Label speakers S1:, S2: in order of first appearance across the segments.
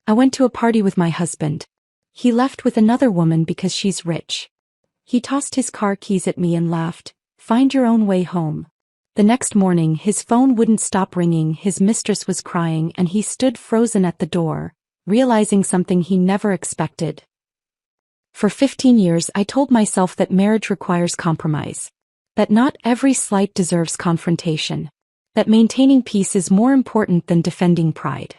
S1: I went to a party with my husband. He left with another woman because she's rich. He tossed his car keys at me and laughed, "Find your own way home." The next morning his phone wouldn't stop ringing, his mistress was crying, and he stood frozen at the door, realizing something he never expected. For 15 years I told myself that marriage requires compromise. That not every slight deserves confrontation. That maintaining peace is more important than defending pride.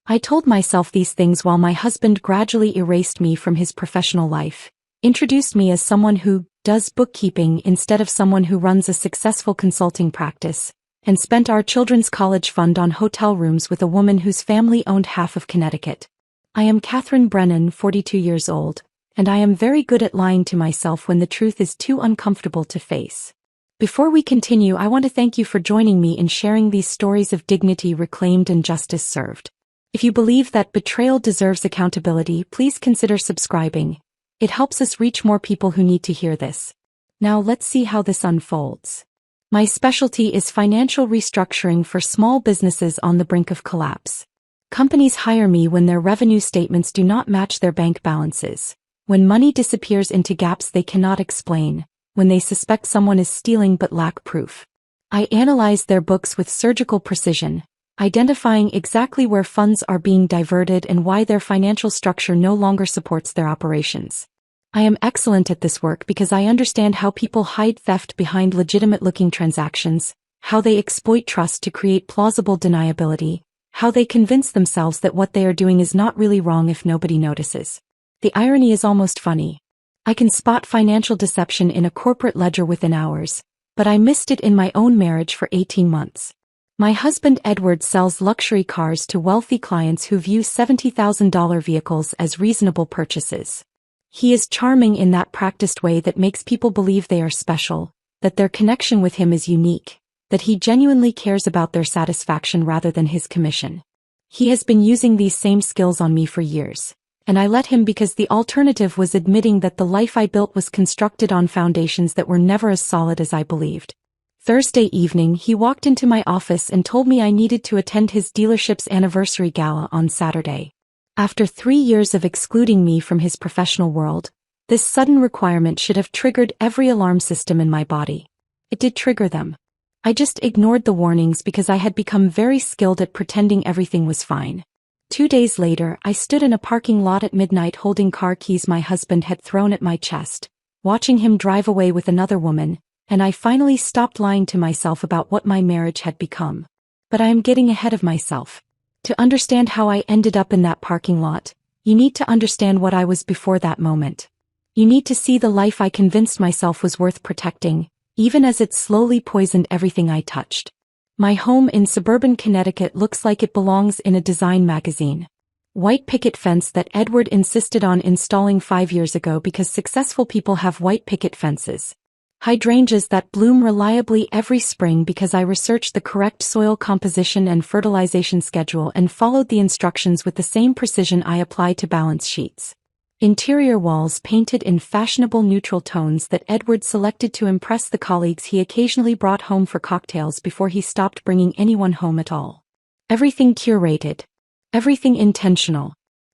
S1: I told myself these things while my husband gradually erased me from his professional life, introduced me as someone who does bookkeeping instead of someone who runs a successful consulting practice, and spent our children's college fund on hotel rooms with a woman whose family owned half of Connecticut. I am Catherine Brennan, 42 years old, and I am very good at lying to myself when the truth is too uncomfortable to face. Before we continue, I want to thank you for joining me in sharing these stories of dignity reclaimed and justice served. If you believe that betrayal deserves accountability, please consider subscribing. It helps us reach more people who need to hear this. Now let's see how this unfolds. My specialty is financial restructuring for small businesses on the brink of collapse. Companies hire me when their revenue statements do not match their bank balances, when money disappears into gaps they cannot explain, when they suspect someone is stealing but lack proof. I analyze their books with surgical precision, identifying exactly where funds are being diverted and why their financial structure no longer supports their operations. I am excellent at this work because I understand how people hide theft behind legitimate-looking transactions, how they exploit trust to create plausible deniability, how they convince themselves that what they are doing is not really wrong if nobody notices. The irony is almost funny. I can spot financial deception in a corporate ledger within hours, but I missed it in my own marriage for 18 months. My husband Edward sells luxury cars to wealthy clients who view $70,000 vehicles as reasonable purchases. He is charming in that practiced way that makes people believe they are special, that their connection with him is unique, that he genuinely cares about their satisfaction rather than his commission. He has been using these same skills on me for years, and I let him because the alternative was admitting that the life I built was constructed on foundations that were never as solid as I believed. Thursday evening he walked into my office and told me I needed to attend his dealership's anniversary gala on Saturday. After 3 years of excluding me from his professional world, this sudden requirement should have triggered every alarm system in my body. It did trigger them. I just ignored the warnings because I had become very skilled at pretending everything was fine. 2 days later, I stood in a parking lot at midnight holding car keys my husband had thrown at my chest, watching him drive away with another woman, and I finally stopped lying to myself about what my marriage had become. But I am getting ahead of myself. To understand how I ended up in that parking lot, you need to understand what I was before that moment. You need to see the life I convinced myself was worth protecting, even as it slowly poisoned everything I touched. My home in suburban Connecticut looks like it belongs in a design magazine. White picket fence that Edward insisted on installing 5 years ago because successful people have white picket fences. Hydrangeas that bloom reliably every spring because I researched the correct soil composition and fertilization schedule and followed the instructions with the same precision I apply to balance sheets. Interior walls painted in fashionable neutral tones that Edward selected to impress the colleagues he occasionally brought home for cocktails before he stopped bringing anyone home at all. Everything curated. Everything intentional.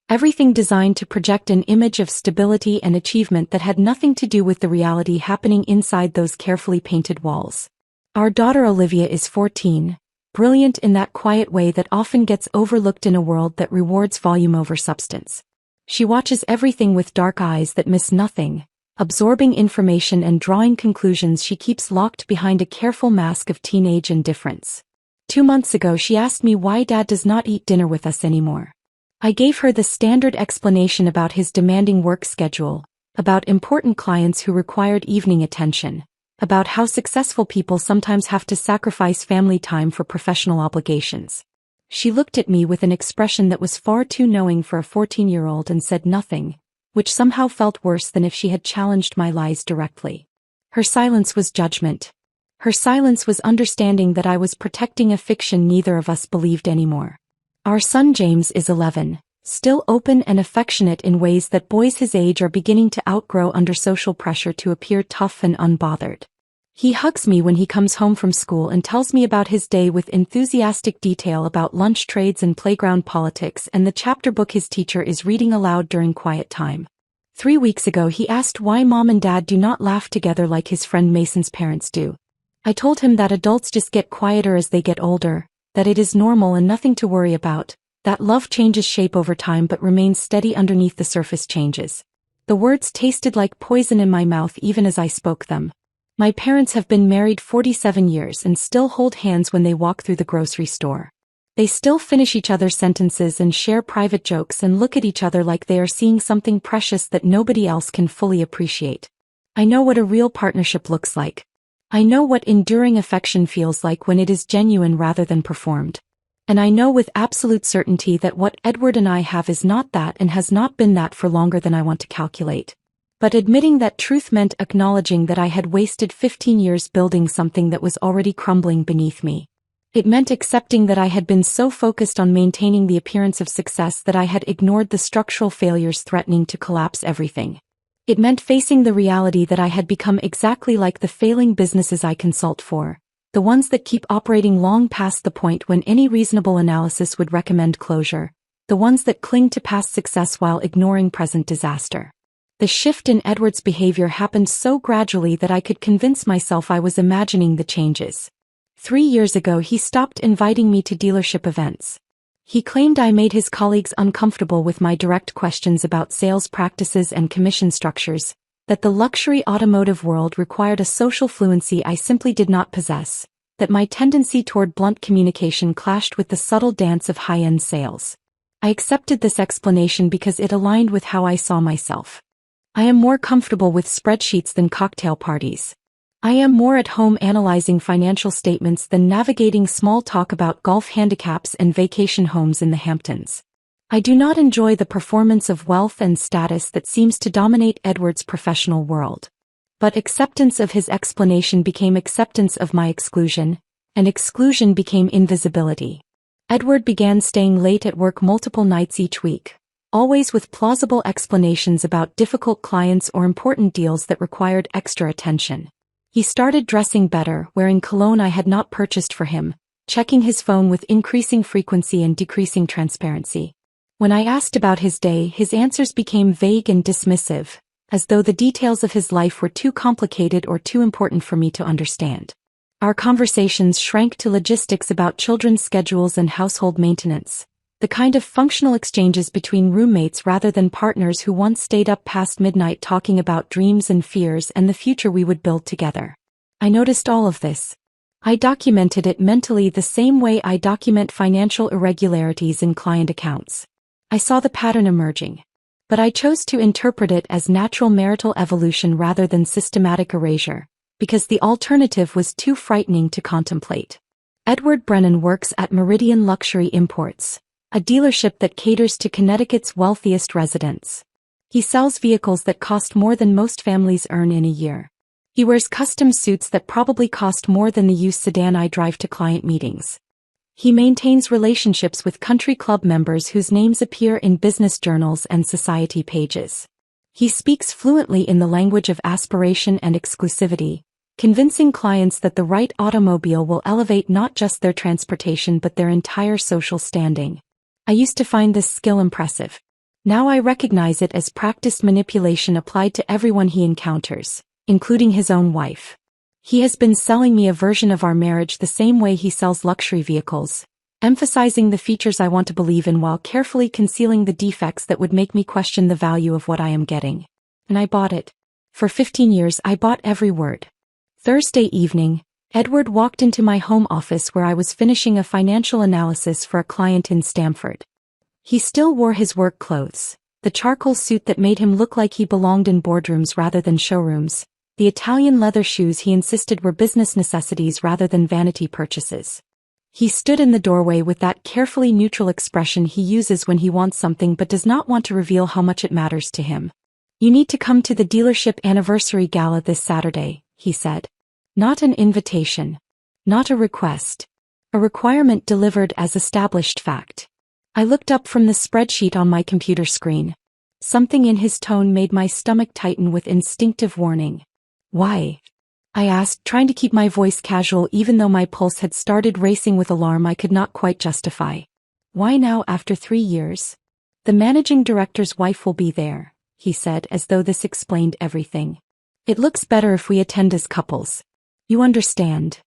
S1: Everything designed to project an image of stability and achievement that had nothing to do with the reality happening inside those carefully painted walls. Our daughter Olivia is 14, brilliant in that quiet way that often gets overlooked in a world that rewards volume over substance. She watches everything with dark eyes that miss nothing, absorbing information and drawing conclusions she keeps locked behind a careful mask of teenage indifference. 2 months ago she asked me why Dad does not eat dinner with us anymore. I gave her the standard explanation about his demanding work schedule, about important clients who required evening attention, about how successful people sometimes have to sacrifice family time for professional obligations. She looked at me with an expression that was far too knowing for a 14-year-old and said nothing, which somehow felt worse than if she had challenged my lies directly. Her silence was judgment. Her silence was understanding that I was protecting a fiction neither of us believed anymore. Our son James is 11, still open and affectionate in ways that boys his age are beginning to outgrow under social pressure to appear tough and unbothered. He hugs me when he comes home from school and tells me about his day with enthusiastic detail about lunch trades and playground politics and the chapter book his teacher is reading aloud during quiet time. 3 weeks ago he asked why Mom and Dad do not laugh together like his friend Mason's parents do. I told him that adults just get quieter as they get older, that it is normal and nothing to worry about, that love changes shape over time but remains steady underneath the surface changes. The words tasted like poison in my mouth even as I spoke them. My parents have been married 47 years and still hold hands when they walk through the grocery store. They still finish each other's sentences and share private jokes and look at each other like they are seeing something precious that nobody else can fully appreciate. I know what a real partnership looks like. I know what enduring affection feels like when it is genuine rather than performed. And I know with absolute certainty that what Edward and I have is not that and has not been that for longer than I want to calculate. But admitting that truth meant acknowledging that I had wasted 15 years building something that was already crumbling beneath me. It meant accepting that I had been so focused on maintaining the appearance of success that I had ignored the structural failures threatening to collapse everything. It meant facing the reality that I had become exactly like the failing businesses I consult for, the ones that keep operating long past the point when any reasonable analysis would recommend closure, the ones that cling to past success while ignoring present disaster. The shift in Edward's behavior happened so gradually that I could convince myself I was imagining the changes. 3 years ago he stopped inviting me to dealership events. He claimed I made his colleagues uncomfortable with my direct questions about sales practices and commission structures, that the luxury automotive world required a social fluency I simply did not possess, that my tendency toward blunt communication clashed with the subtle dance of high-end sales. I accepted this explanation because it aligned with how I saw myself. I am more comfortable with spreadsheets than cocktail parties. I am more at home analyzing financial statements than navigating small talk about golf handicaps and vacation homes in the Hamptons. I do not enjoy the performance of wealth and status that seems to dominate Edward's professional world. But acceptance of his explanation became acceptance of my exclusion, and exclusion became invisibility. Edward began staying late at work multiple nights each week, always with plausible explanations about difficult clients or important deals that required extra attention. He started dressing better, wearing cologne I had not purchased for him, checking his phone with increasing frequency and decreasing transparency. When I asked about his day, his answers became vague and dismissive, as though the details of his life were too complicated or too important for me to understand. Our conversations shrank to logistics about children's schedules and household maintenance, the kind of functional exchanges between roommates rather than partners who once stayed up past midnight talking about dreams and fears and the future we would build together. I noticed all of this. I documented it mentally the same way I document financial irregularities in client accounts. I saw the pattern emerging. But I chose to interpret it as natural marital evolution rather than systematic erasure, because the alternative was too frightening to contemplate. Edward Brennan works at Meridian Luxury Imports, a dealership that caters to Connecticut's wealthiest residents. He sells vehicles that cost more than most families earn in a year. He wears custom suits that probably cost more than the used sedan I drive to client meetings. He maintains relationships with country club members whose names appear in business journals and society pages. He speaks fluently in the language of aspiration and exclusivity, convincing clients that the right automobile will elevate not just their transportation but their entire social standing. I used to find this skill impressive. Now I recognize it as practiced manipulation applied to everyone he encounters, including his own wife. He has been selling me a version of our marriage the same way he sells luxury vehicles, emphasizing the features I want to believe in while carefully concealing the defects that would make me question the value of what I am getting. And I bought it. For 15 years I bought every word. Thursday evening, Edward walked into my home office where I was finishing a financial analysis for a client in Stamford. He still wore his work clothes, the charcoal suit that made him look like he belonged in boardrooms rather than showrooms, the Italian leather shoes he insisted were business necessities rather than vanity purchases. He stood in the doorway with that carefully neutral expression he uses when he wants something but does not want to reveal how much it matters to him. "You need to come to the dealership anniversary gala this Saturday," he said. Not an invitation. Not a request. A requirement delivered as established fact. I looked up from the spreadsheet on my computer screen. Something in his tone made my stomach tighten with instinctive warning. Why? I asked, trying to keep my voice casual even though my pulse had started racing with alarm I could not quite justify. Why now after 3 years? The managing director's wife will be there, he said, as though this explained everything. It looks better if we attend as couples. You understand?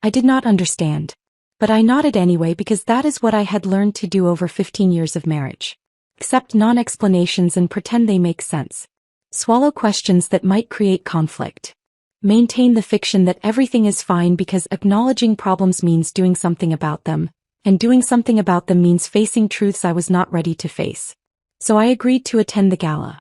S1: I did not understand. But I nodded anyway because that is what I had learned to do over 15 years of marriage. Accept non-explanations and pretend they make sense. Swallow questions that might create conflict. Maintain the fiction that everything is fine because acknowledging problems means doing something about them, and doing something about them means facing truths I was not ready to face. So I agreed to attend the gala.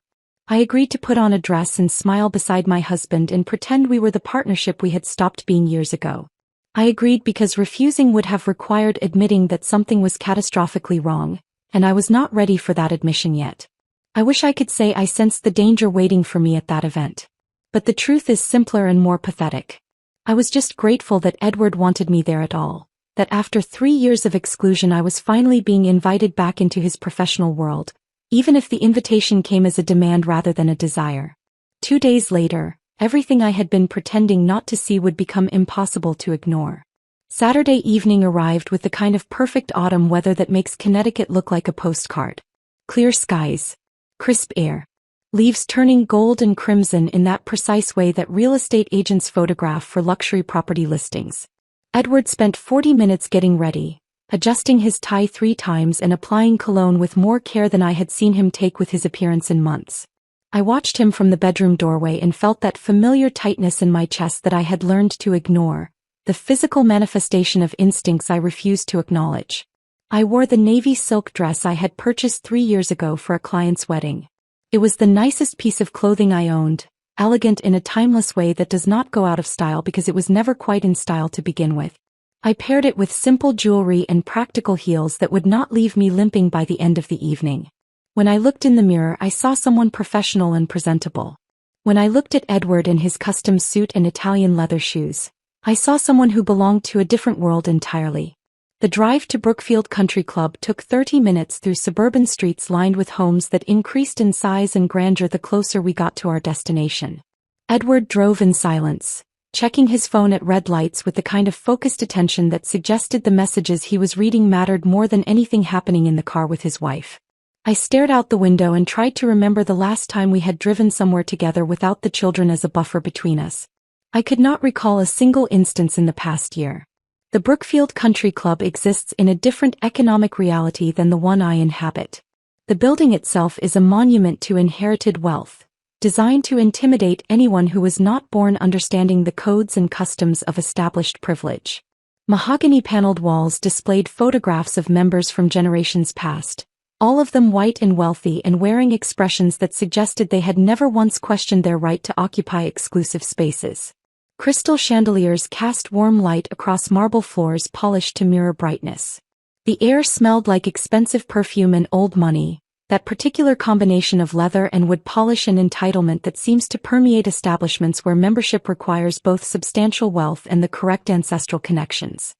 S1: I agreed to put on a dress and smile beside my husband and pretend we were the partnership we had stopped being years ago. I agreed because refusing would have required admitting that something was catastrophically wrong, and I was not ready for that admission yet. I wish I could say I sensed the danger waiting for me at that event. But the truth is simpler and more pathetic. I was just grateful that Edward wanted me there at all, that after 3 years of exclusion I was finally being invited back into his professional world, even if the invitation came as a demand rather than a desire. 2 days later, everything I had been pretending not to see would become impossible to ignore. Saturday evening arrived with the kind of perfect autumn weather that makes Connecticut look like a postcard. Clear skies. Crisp air. Leaves turning gold and crimson in that precise way that real estate agents photograph for luxury property listings. Edward spent 40 minutes getting ready, adjusting his tie 3 times and applying cologne with more care than I had seen him take with his appearance in months. I watched him from the bedroom doorway and felt that familiar tightness in my chest that I had learned to ignore, the physical manifestation of instincts I refused to acknowledge. I wore the navy silk dress I had purchased 3 years ago for a client's wedding. It was the nicest piece of clothing I owned, elegant in a timeless way that does not go out of style because it was never quite in style to begin with. I paired it with simple jewelry and practical heels that would not leave me limping by the end of the evening. When I looked in the mirror I saw someone professional and presentable. When I looked at Edward in his custom suit and Italian leather shoes, I saw someone who belonged to a different world entirely. The drive to Brookfield Country Club took 30 minutes through suburban streets lined with homes that increased in size and grandeur the closer we got to our destination. Edward drove in silence, checking his phone at red lights with the kind of focused attention that suggested the messages he was reading mattered more than anything happening in the car with his wife. I stared out the window and tried to remember the last time we had driven somewhere together without the children as a buffer between us. I could not recall a single instance in the past year. The Brookfield Country Club exists in a different economic reality than the one I inhabit. The building itself is a monument to inherited wealth, designed to intimidate anyone who was not born understanding the codes and customs of established privilege. Mahogany-paneled walls displayed photographs of members from generations past, all of them white and wealthy and wearing expressions that suggested they had never once questioned their right to occupy exclusive spaces. Crystal chandeliers cast warm light across marble floors polished to mirror brightness. The air smelled like expensive perfume and old money, that particular combination of leather and wood polish and entitlement that seems to permeate establishments where membership requires both substantial wealth and the correct ancestral connections.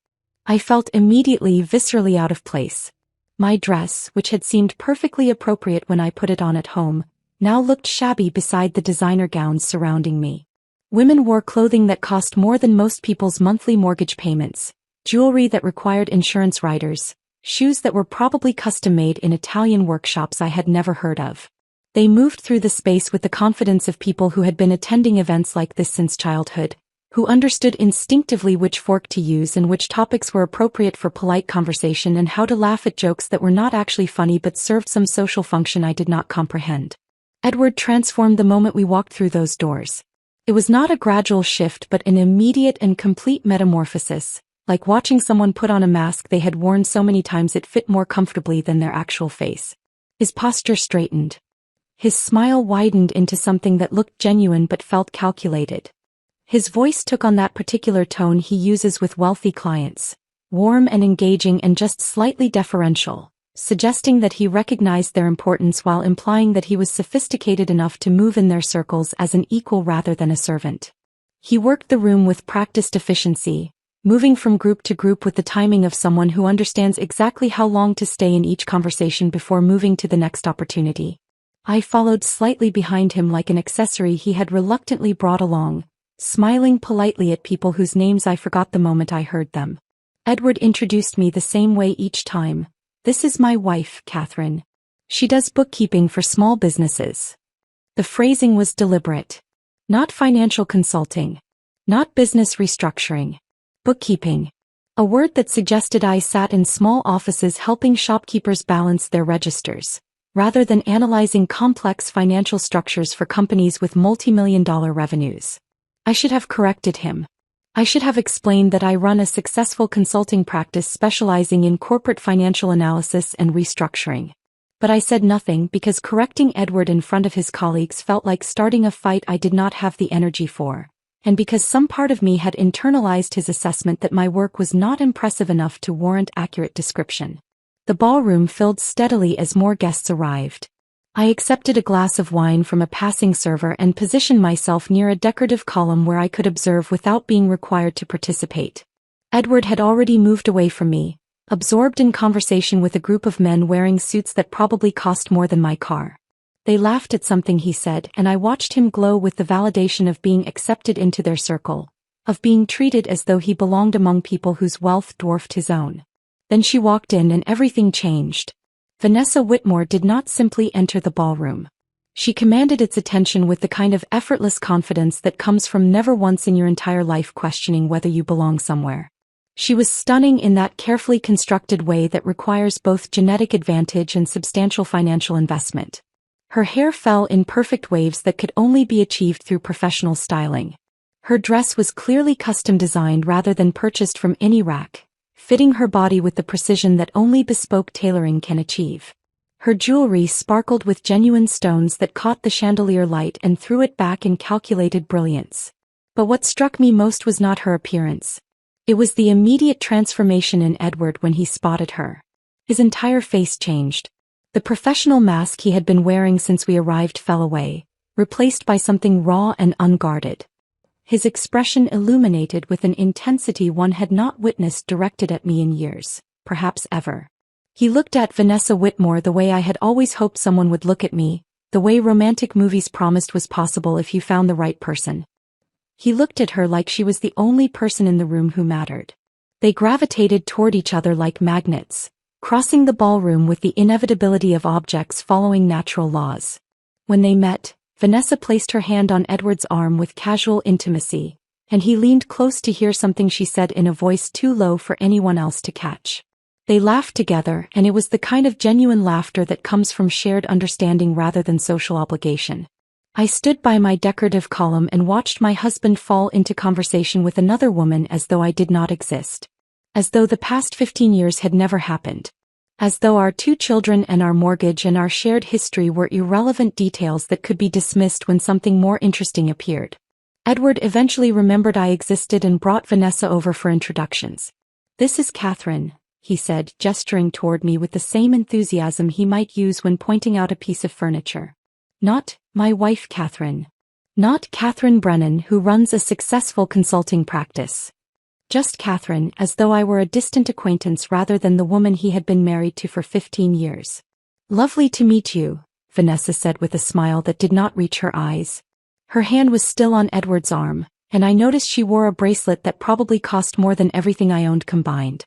S1: I felt immediately viscerally out of place. My dress, which had seemed perfectly appropriate when I put it on at home, now looked shabby beside the designer gowns surrounding me. Women wore clothing that cost more than most people's monthly mortgage payments, jewelry that required insurance riders, shoes that were probably custom-made in Italian workshops I had never heard of. They moved through the space with the confidence of people who had been attending events like this since childhood, who understood instinctively which fork to use and which topics were appropriate for polite conversation and how to laugh at jokes that were not actually funny but served some social function I did not comprehend. Edward transformed the moment we walked through those doors. It was not a gradual shift but an immediate and complete metamorphosis, like watching someone put on a mask they had worn so many times it fit more comfortably than their actual face. His posture straightened. His smile widened into something that looked genuine but felt calculated. His voice took on that particular tone he uses with wealthy clients, warm and engaging and just slightly deferential, suggesting that he recognized their importance while implying that he was sophisticated enough to move in their circles as an equal rather than a servant. He worked the room with practiced efficiency, moving from group to group with the timing of someone who understands exactly how long to stay in each conversation before moving to the next opportunity. I followed slightly behind him like an accessory he had reluctantly brought along, smiling politely at people whose names I forgot the moment I heard them. Edward introduced me the same way each time. "This is my wife, Catherine. She does bookkeeping for small businesses." The phrasing was deliberate. Not financial consulting. Not business restructuring. Bookkeeping. A word that suggested I sat in small offices helping shopkeepers balance their registers, rather than analyzing complex financial structures for companies with multi-million-dollar revenues. I should have corrected him. I should have explained that I run a successful consulting practice specializing in corporate financial analysis and restructuring. But I said nothing because correcting Edward in front of his colleagues felt like starting a fight I did not have the energy for, and because some part of me had internalized his assessment that my work was not impressive enough to warrant accurate description. The ballroom filled steadily as more guests arrived. I accepted a glass of wine from a passing server and positioned myself near a decorative column where I could observe without being required to participate. Edward had already moved away from me, absorbed in conversation with a group of men wearing suits that probably cost more than my car. They laughed at something he said, and I watched him glow with the validation of being accepted into their circle, of being treated as though he belonged among people whose wealth dwarfed his own. Then she walked in and everything changed. Vanessa Whitmore did not simply enter the ballroom. She commanded its attention with the kind of effortless confidence that comes from never once in your entire life questioning whether you belong somewhere. She was stunning in that carefully constructed way that requires both genetic advantage and substantial financial investment. Her hair fell in perfect waves that could only be achieved through professional styling. Her dress was clearly custom designed rather than purchased from any rack, fitting her body with the precision that only bespoke tailoring can achieve. Her jewelry sparkled with genuine stones that caught the chandelier light and threw it back in calculated brilliance. But what struck me most was not her appearance. It was the immediate transformation in Edward when he spotted her. His entire face changed. The professional mask he had been wearing since we arrived fell away, replaced by something raw and unguarded. His expression illuminated with an intensity one had not witnessed directed at me in years, perhaps ever. He looked at Vanessa Whitmore the way I had always hoped someone would look at me, the way romantic movies promised was possible if you found the right person. He looked at her like she was the only person in the room who mattered. They gravitated toward each other like magnets, crossing the ballroom with the inevitability of objects following natural laws. When they met, Vanessa placed her hand on Edward's arm with casual intimacy, and he leaned close to hear something she said in a voice too low for anyone else to catch. They laughed together, and it was the kind of genuine laughter that comes from shared understanding rather than social obligation. I stood by my decorative column and watched my husband fall into conversation with another woman as though I did not exist. As though the past 15 years had never happened. As though our 2 children and our mortgage and our shared history were irrelevant details that could be dismissed when something more interesting appeared. Edward eventually remembered I existed and brought Vanessa over for introductions. "This is Catherine," he said, gesturing toward me with the same enthusiasm he might use when pointing out a piece of furniture. "Not my wife Catherine. Not Catherine Brennan, who runs a successful consulting practice. Just Catherine, as though I were a distant acquaintance rather than the woman he had been married to for 15 years. "Lovely to meet you," Vanessa said with a smile that did not reach her eyes. Her hand was still on Edward's arm, and I noticed she wore a bracelet that probably cost more than everything I owned combined.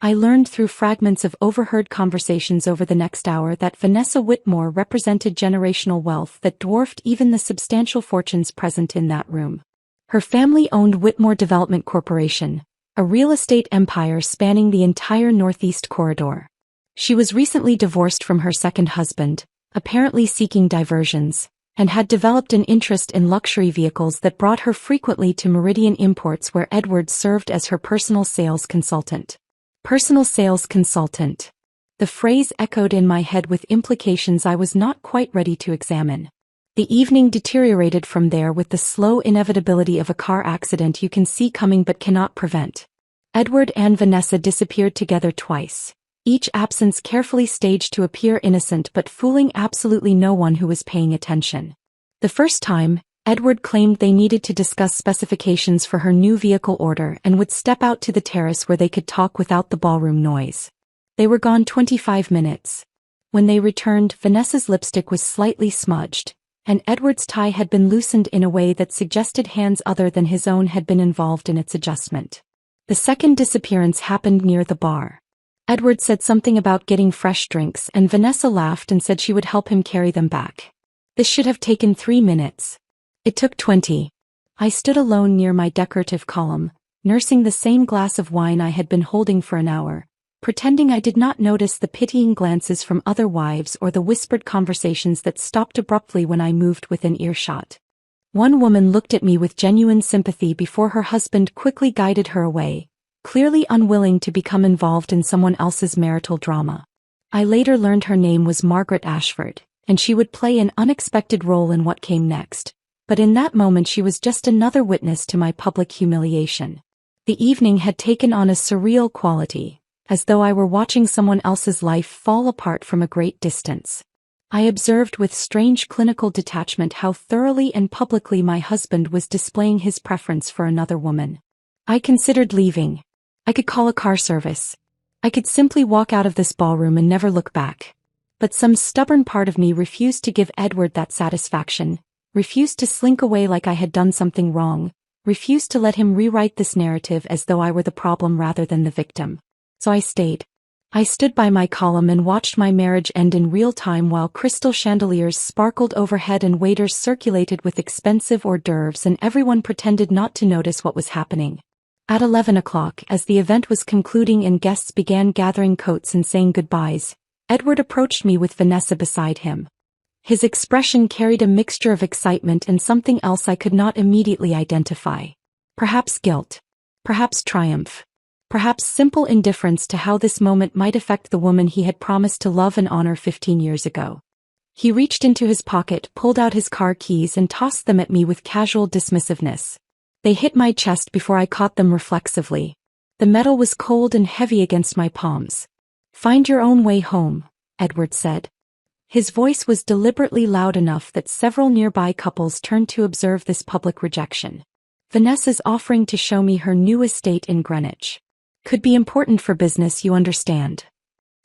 S1: I learned through fragments of overheard conversations over the next hour that Vanessa Whitmore represented generational wealth that dwarfed even the substantial fortunes present in that room. Her family owned Whitmore Development Corporation, a real estate empire spanning the entire Northeast Corridor. She was recently divorced from her second husband, apparently seeking diversions, and had developed an interest in luxury vehicles that brought her frequently to Meridian Imports, where Edward served as her personal sales consultant. Personal sales consultant. The phrase echoed in my head with implications I was not quite ready to examine. The evening deteriorated from there with the slow inevitability of a car accident you can see coming but cannot prevent. Edward and Vanessa disappeared together twice, each absence carefully staged to appear innocent but fooling absolutely no one who was paying attention. The first time, Edward claimed they needed to discuss specifications for her new vehicle order and would step out to the terrace where they could talk without the ballroom noise. They were gone 25 minutes. When they returned, Vanessa's lipstick was slightly smudged, and Edward's tie had been loosened in a way that suggested hands other than his own had been involved in its adjustment. The second disappearance happened near the bar. Edward said something about getting fresh drinks, and Vanessa laughed and said she would help him carry them back. This should have taken 3 minutes. It took 20. I stood alone near my decorative column, nursing the same glass of wine I had been holding for an hour, pretending I did not notice the pitying glances from other wives or the whispered conversations that stopped abruptly when I moved within earshot. One woman looked at me with genuine sympathy before her husband quickly guided her away, clearly unwilling to become involved in someone else's marital drama. I later learned her name was Margaret Ashford, and she would play an unexpected role in what came next, but in that moment she was just another witness to my public humiliation. The evening had taken on a surreal quality, as though I were watching someone else's life fall apart from a great distance. I observed with strange clinical detachment how thoroughly and publicly my husband was displaying his preference for another woman. I considered leaving. I could call a car service. I could simply walk out of this ballroom and never look back. But some stubborn part of me refused to give Edward that satisfaction, refused to slink away like I had done something wrong, refused to let him rewrite this narrative as though I were the problem rather than the victim. So I stayed. I stood by my column and watched my marriage end in real time while crystal chandeliers sparkled overhead and waiters circulated with expensive hors d'oeuvres and everyone pretended not to notice what was happening. At 11 o'clock, as the event was concluding and guests began gathering coats and saying goodbyes, Edward approached me with Vanessa beside him. His expression carried a mixture of excitement and something else I could not immediately identify. Perhaps guilt. Perhaps triumph. Perhaps simple indifference to how this moment might affect the woman he had promised to love and honor 15 years ago. He reached into his pocket, pulled out his car keys and tossed them at me with casual dismissiveness. They hit my chest before I caught them reflexively. The metal was cold and heavy against my palms. "Find your own way home," Edward said. His voice was deliberately loud enough that several nearby couples turned to observe this public rejection. Vanessa's offering to show me her new estate in Greenwich. "Could be important for business, you understand."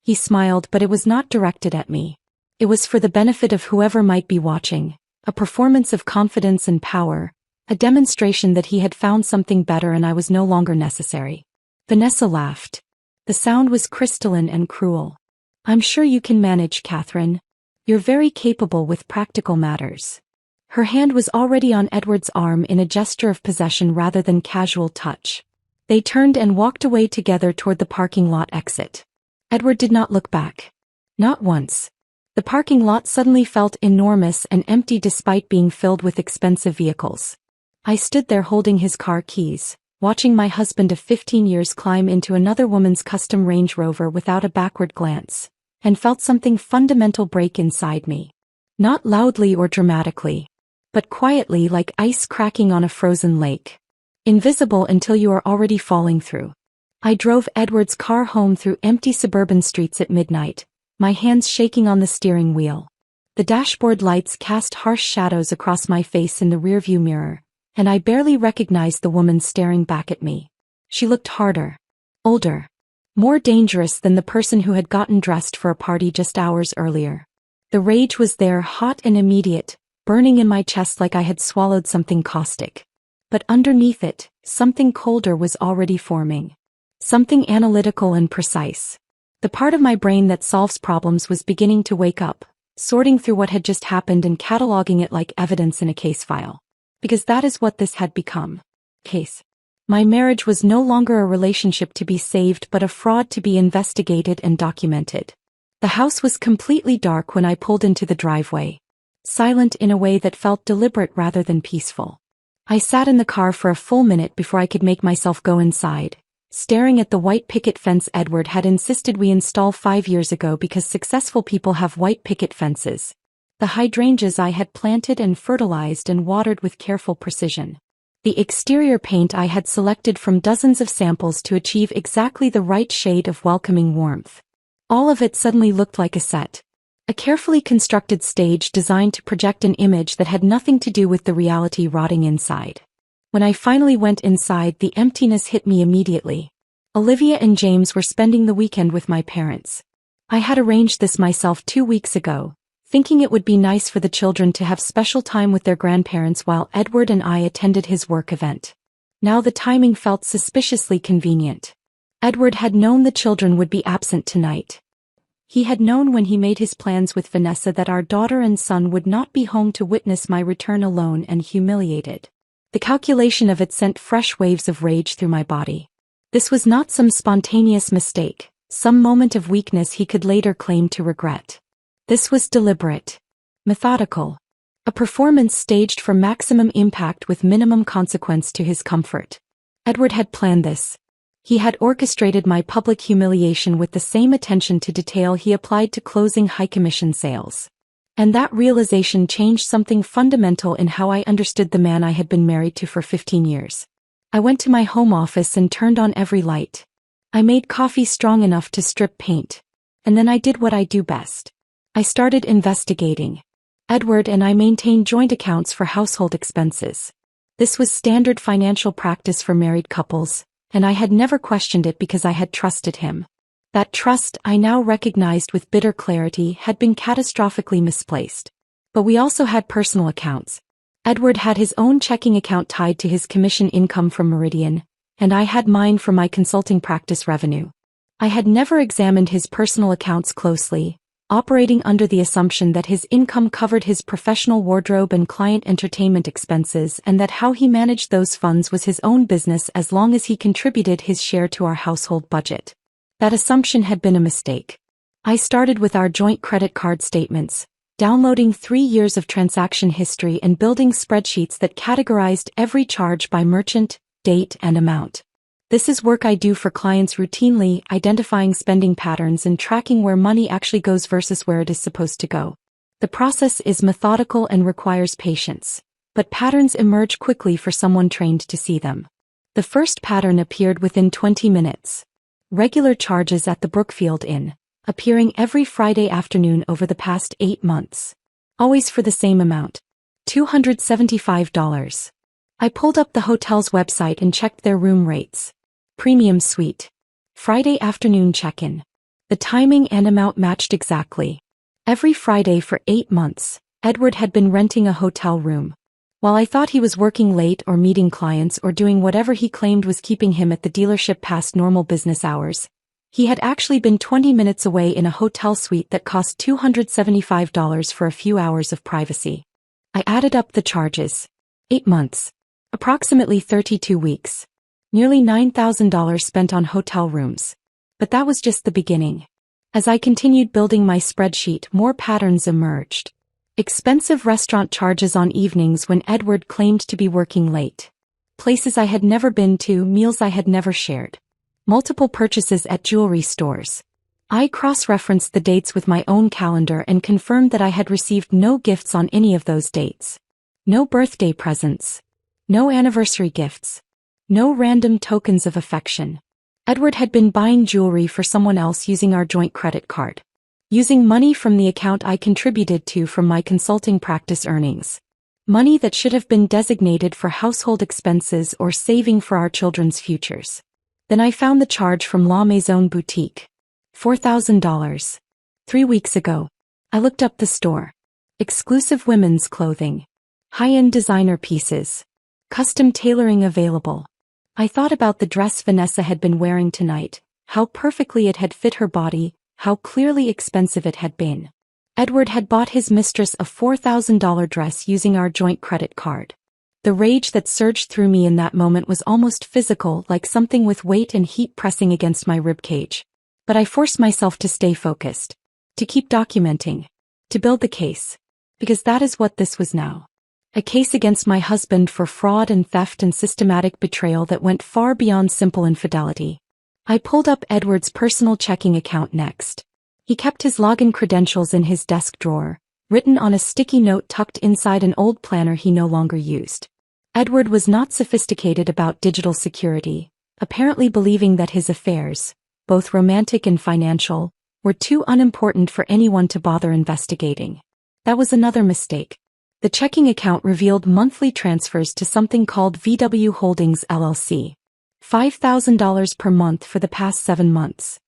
S1: He smiled, but it was not directed at me. It was for the benefit of whoever might be watching, a performance of confidence and power, a demonstration that he had found something better and I was no longer necessary. Vanessa laughed. The sound was crystalline and cruel. "I'm sure you can manage, Catherine. You're very capable with practical matters." Her hand was already on Edward's arm in a gesture of possession rather than casual touch. They turned and walked away together toward the parking lot exit. Edward did not look back. Not once. The parking lot suddenly felt enormous and empty despite being filled with expensive vehicles. I stood there holding his car keys, watching my husband of 15 years climb into another woman's custom Range Rover without a backward glance, and felt something fundamental break inside me. Not loudly or dramatically, but quietly like ice cracking on a frozen lake. Invisible until you are already falling through. I drove Edward's car home through empty suburban streets at midnight, my hands shaking on the steering wheel. The dashboard lights cast harsh shadows across my face in the rearview mirror, and I barely recognized the woman staring back at me. She looked harder, older, more dangerous than the person who had gotten dressed for a party just hours earlier. The rage was there, hot and immediate, burning in my chest like I had swallowed something caustic. But underneath it, something colder was already forming. Something analytical and precise. The part of my brain that solves problems was beginning to wake up, sorting through what had just happened and cataloging it like evidence in a case file. Because that is what this had become. Case. My marriage was no longer a relationship to be saved but a fraud to be investigated and documented. The house was completely dark when I pulled into the driveway. Silent in a way that felt deliberate rather than peaceful. I sat in the car for a full minute before I could make myself go inside, staring at the white picket fence Edward had insisted we install 5 years ago because successful people have white picket fences. The hydrangeas I had planted and fertilized and watered with careful precision. The exterior paint I had selected from dozens of samples to achieve exactly the right shade of welcoming warmth. All of it suddenly looked like a set. A carefully constructed stage designed to project an image that had nothing to do with the reality rotting inside. When I finally went inside, the emptiness hit me immediately. Olivia and James were spending the weekend with my parents. I had arranged this myself 2 weeks ago, thinking it would be nice for the children to have special time with their grandparents while Edward and I attended his work event. Now the timing felt suspiciously convenient. Edward had known the children would be absent tonight. He had known when he made his plans with Vanessa that our daughter and son would not be home to witness my return alone and humiliated. The calculation of it sent fresh waves of rage through my body. This was not some spontaneous mistake, some moment of weakness he could later claim to regret. This was deliberate, methodical, a performance staged for maximum impact with minimum consequence to his comfort. Edward had planned this. He had orchestrated my public humiliation with the same attention to detail he applied to closing high-commission sales. And that realization changed something fundamental in how I understood the man I had been married to for 15 years. I went to my home office and turned on every light. I made coffee strong enough to strip paint. And then I did what I do best. I started investigating. Edward and I maintained joint accounts for household expenses. This was standard financial practice for married couples, and I had never questioned it because I had trusted him. That trust, I now recognized with bitter clarity, had been catastrophically misplaced. But we also had personal accounts. Edward had his own checking account tied to his commission income from Meridian, and I had mine from my consulting practice revenue. I had never examined his personal accounts closely, operating under the assumption that his income covered his professional wardrobe and client entertainment expenses and that how he managed those funds was his own business as long as he contributed his share to our household budget. That assumption had been a mistake. I started with our joint credit card statements, downloading 3 years of transaction history and building spreadsheets that categorized every charge by merchant, date, and amount. This is work I do for clients routinely, identifying spending patterns and tracking where money actually goes versus where it is supposed to go. The process is methodical and requires patience, but patterns emerge quickly for someone trained to see them. The first pattern appeared within 20 minutes. Regular charges at the Brookfield Inn, appearing every Friday afternoon over the past 8 months. Always for the same amount. $275. I pulled up the hotel's website and checked their room rates. Premium suite. Friday afternoon check-in. The timing and amount matched exactly. Every Friday for 8 months, Edward had been renting a hotel room. While I thought he was working late or meeting clients or doing whatever he claimed was keeping him at the dealership past normal business hours, he had actually been 20 minutes away in a hotel suite that cost $275 for a few hours of privacy. I added up the charges. 8 months. Approximately 32 weeks. Nearly $9,000 spent on hotel rooms. But that was just the beginning. As I continued building my spreadsheet, more patterns emerged. Expensive restaurant charges on evenings when Edward claimed to be working late. Places I had never been to, meals I had never shared. Multiple purchases at jewelry stores. I cross-referenced the dates with my own calendar and confirmed that I had received no gifts on any of those dates. No birthday presents. No anniversary gifts. No random tokens of affection. Edward had been buying jewelry for someone else using our joint credit card. Using money from the account I contributed to from my consulting practice earnings. Money that should have been designated for household expenses or saving for our children's futures. Then I found the charge from La Maison Boutique. $4,000. 3 weeks ago. I looked up the store. Exclusive women's clothing. High-end designer pieces. Custom tailoring available. I thought about the dress Vanessa had been wearing tonight, how perfectly it had fit her body, how clearly expensive it had been. Edward had bought his mistress a $4,000 dress using our joint credit card. The rage that surged through me in that moment was almost physical, like something with weight and heat pressing against my ribcage. But I forced myself to stay focused. To keep documenting. To build the case. Because that is what this was now. A case against my husband for fraud and theft and systematic betrayal that went far beyond simple infidelity. I pulled up Edward's personal checking account next. He kept his login credentials in his desk drawer, written on a sticky note tucked inside an old planner he no longer used. Edward was not sophisticated about digital security, apparently believing that his affairs, both romantic and financial, were too unimportant for anyone to bother investigating. That was another mistake. The checking account revealed monthly transfers to something called VW Holdings LLC. $5,000 per month for the past 7 months.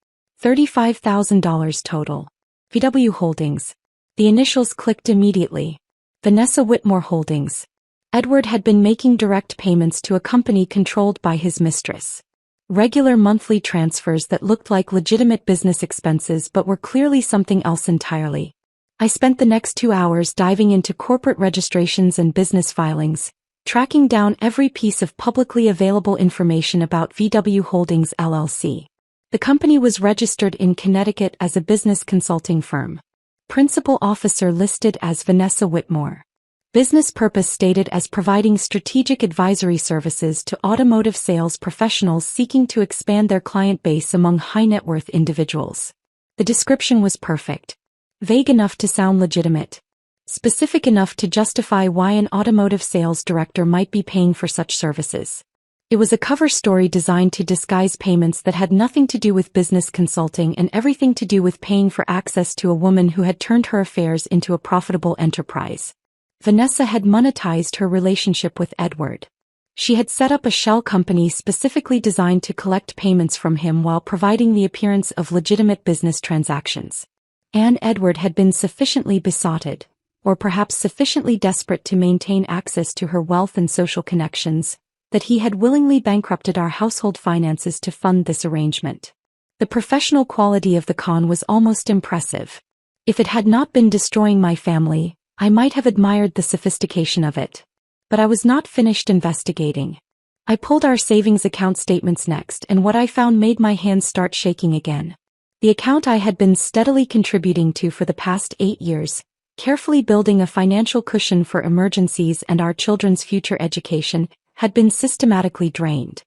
S1: $35,000 total. VW Holdings. The initials clicked immediately. Vanessa Whitmore Holdings. Edward had been making direct payments to a company controlled by his mistress. Regular monthly transfers that looked like legitimate business expenses but were clearly something else entirely. I spent the next 2 hours diving into corporate registrations and business filings, tracking down every piece of publicly available information about VW Holdings LLC. The company was registered in Connecticut as a business consulting firm. Principal officer listed as Vanessa Whitmore. Business purpose stated as providing strategic advisory services to automotive sales professionals seeking to expand their client base among high-net-worth individuals. The description was perfect. Vague enough to sound legitimate. Specific enough to justify why an automotive sales director might be paying for such services. It was a cover story designed to disguise payments that had nothing to do with business consulting and everything to do with paying for access to a woman who had turned her affairs into a profitable enterprise. Vanessa had monetized her relationship with Edward. She had set up a shell company specifically designed to collect payments from him while providing the appearance of legitimate business transactions. And Edward had been sufficiently besotted, or perhaps sufficiently desperate to maintain access to her wealth and social connections, that he had willingly bankrupted our household finances to fund this arrangement. The professional quality of the con was almost impressive. If it had not been destroying my family, I might have admired the sophistication of it. But I was not finished investigating. I pulled our savings account statements next, and what I found made my hands start shaking again. The account I had been steadily contributing to for the past 8 years, carefully building a financial cushion for emergencies and our children's future education, had been systematically drained.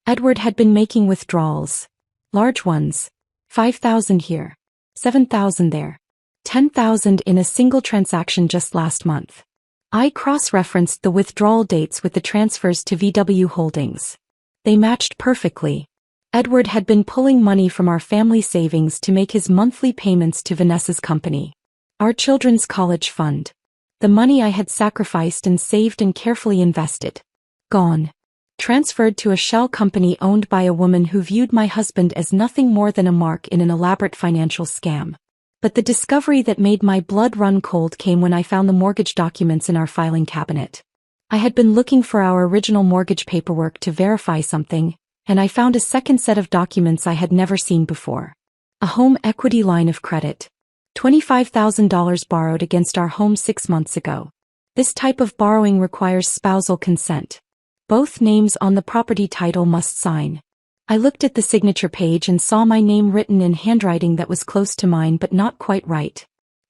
S1: Edward had been making withdrawals. Large ones. 5,000 here. 7,000 there. 10,000 in a single transaction just last month. I cross-referenced the withdrawal dates with the transfers to VW Holdings. They matched perfectly. Edward had been pulling money from our family savings to make his monthly payments to Vanessa's company. Our children's college fund. The money I had sacrificed and saved and carefully invested. Gone. Transferred to a shell company owned by a woman who viewed my husband as nothing more than a mark in an elaborate financial scam. But the discovery that made my blood run cold came when I found the mortgage documents in our filing cabinet. I had been looking for our original mortgage paperwork to verify something, and I found a second set of documents I had never seen before. A home equity line of credit. $25,000 borrowed against our home 6 months ago. This type of borrowing requires spousal consent. Both names on the property title must sign. I looked at the signature page and saw my name written in handwriting that was close to mine but not quite right.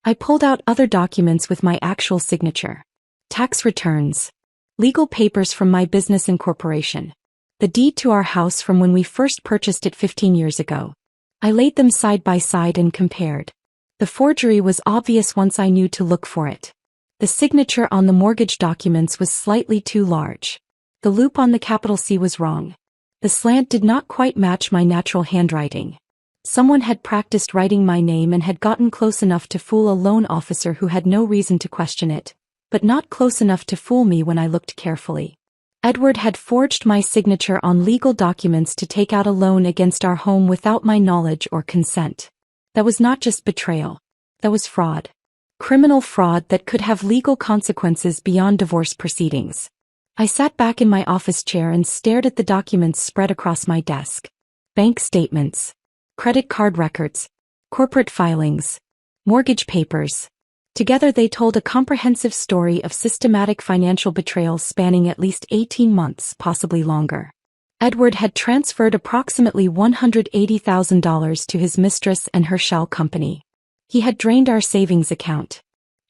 S1: I pulled out other documents with my actual signature. Tax returns. Legal papers from my business incorporation. The deed to our house from when we first purchased it 15 years ago. I laid them side by side and compared. The forgery was obvious once I knew to look for it. The signature on the mortgage documents was slightly too large. The loop on the capital C was wrong. The slant did not quite match my natural handwriting. Someone had practiced writing my name and had gotten close enough to fool a loan officer who had no reason to question it, but not close enough to fool me when I looked carefully. Edward had forged my signature on legal documents to take out a loan against our home without my knowledge or consent. That was not just betrayal. That was fraud. Criminal fraud that could have legal consequences beyond divorce proceedings. I sat back in my office chair and stared at the documents spread across my desk. Bank statements. Credit card records. Corporate filings. Mortgage papers. Together they told a comprehensive story of systematic financial betrayal spanning at least 18 months, possibly longer. Edward had transferred approximately $180,000 to his mistress and her shell company. He had drained our savings account.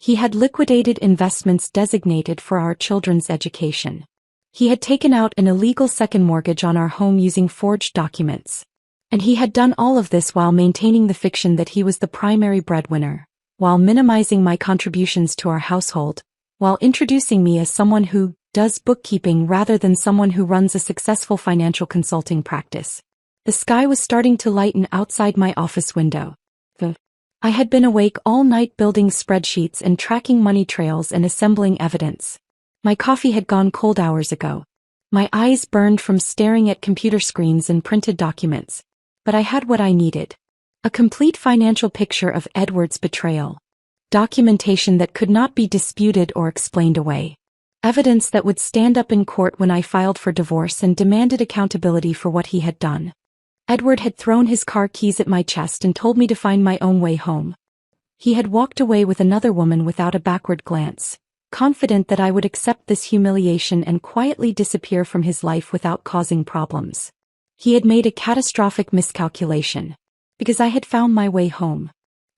S1: He had liquidated investments designated for our children's education. He had taken out an illegal second mortgage on our home using forged documents. And he had done all of this while maintaining the fiction that he was the primary breadwinner, while minimizing my contributions to our household, while introducing me as someone who does bookkeeping rather than someone who runs a successful financial consulting practice. The sky was starting to lighten outside my office window. I had been awake all night building spreadsheets and tracking money trails and assembling evidence. My coffee had gone cold hours ago. My eyes burned from staring at computer screens and printed documents. But I had what I needed. A complete financial picture of Edward's betrayal. Documentation that could not be disputed or explained away. Evidence that would stand up in court when I filed for divorce and demanded accountability for what he had done. Edward had thrown his car keys at my chest and told me to find my own way home. He had walked away with another woman without a backward glance, confident that I would accept this humiliation and quietly disappear from his life without causing problems. He had made a catastrophic miscalculation, because I had found my way home.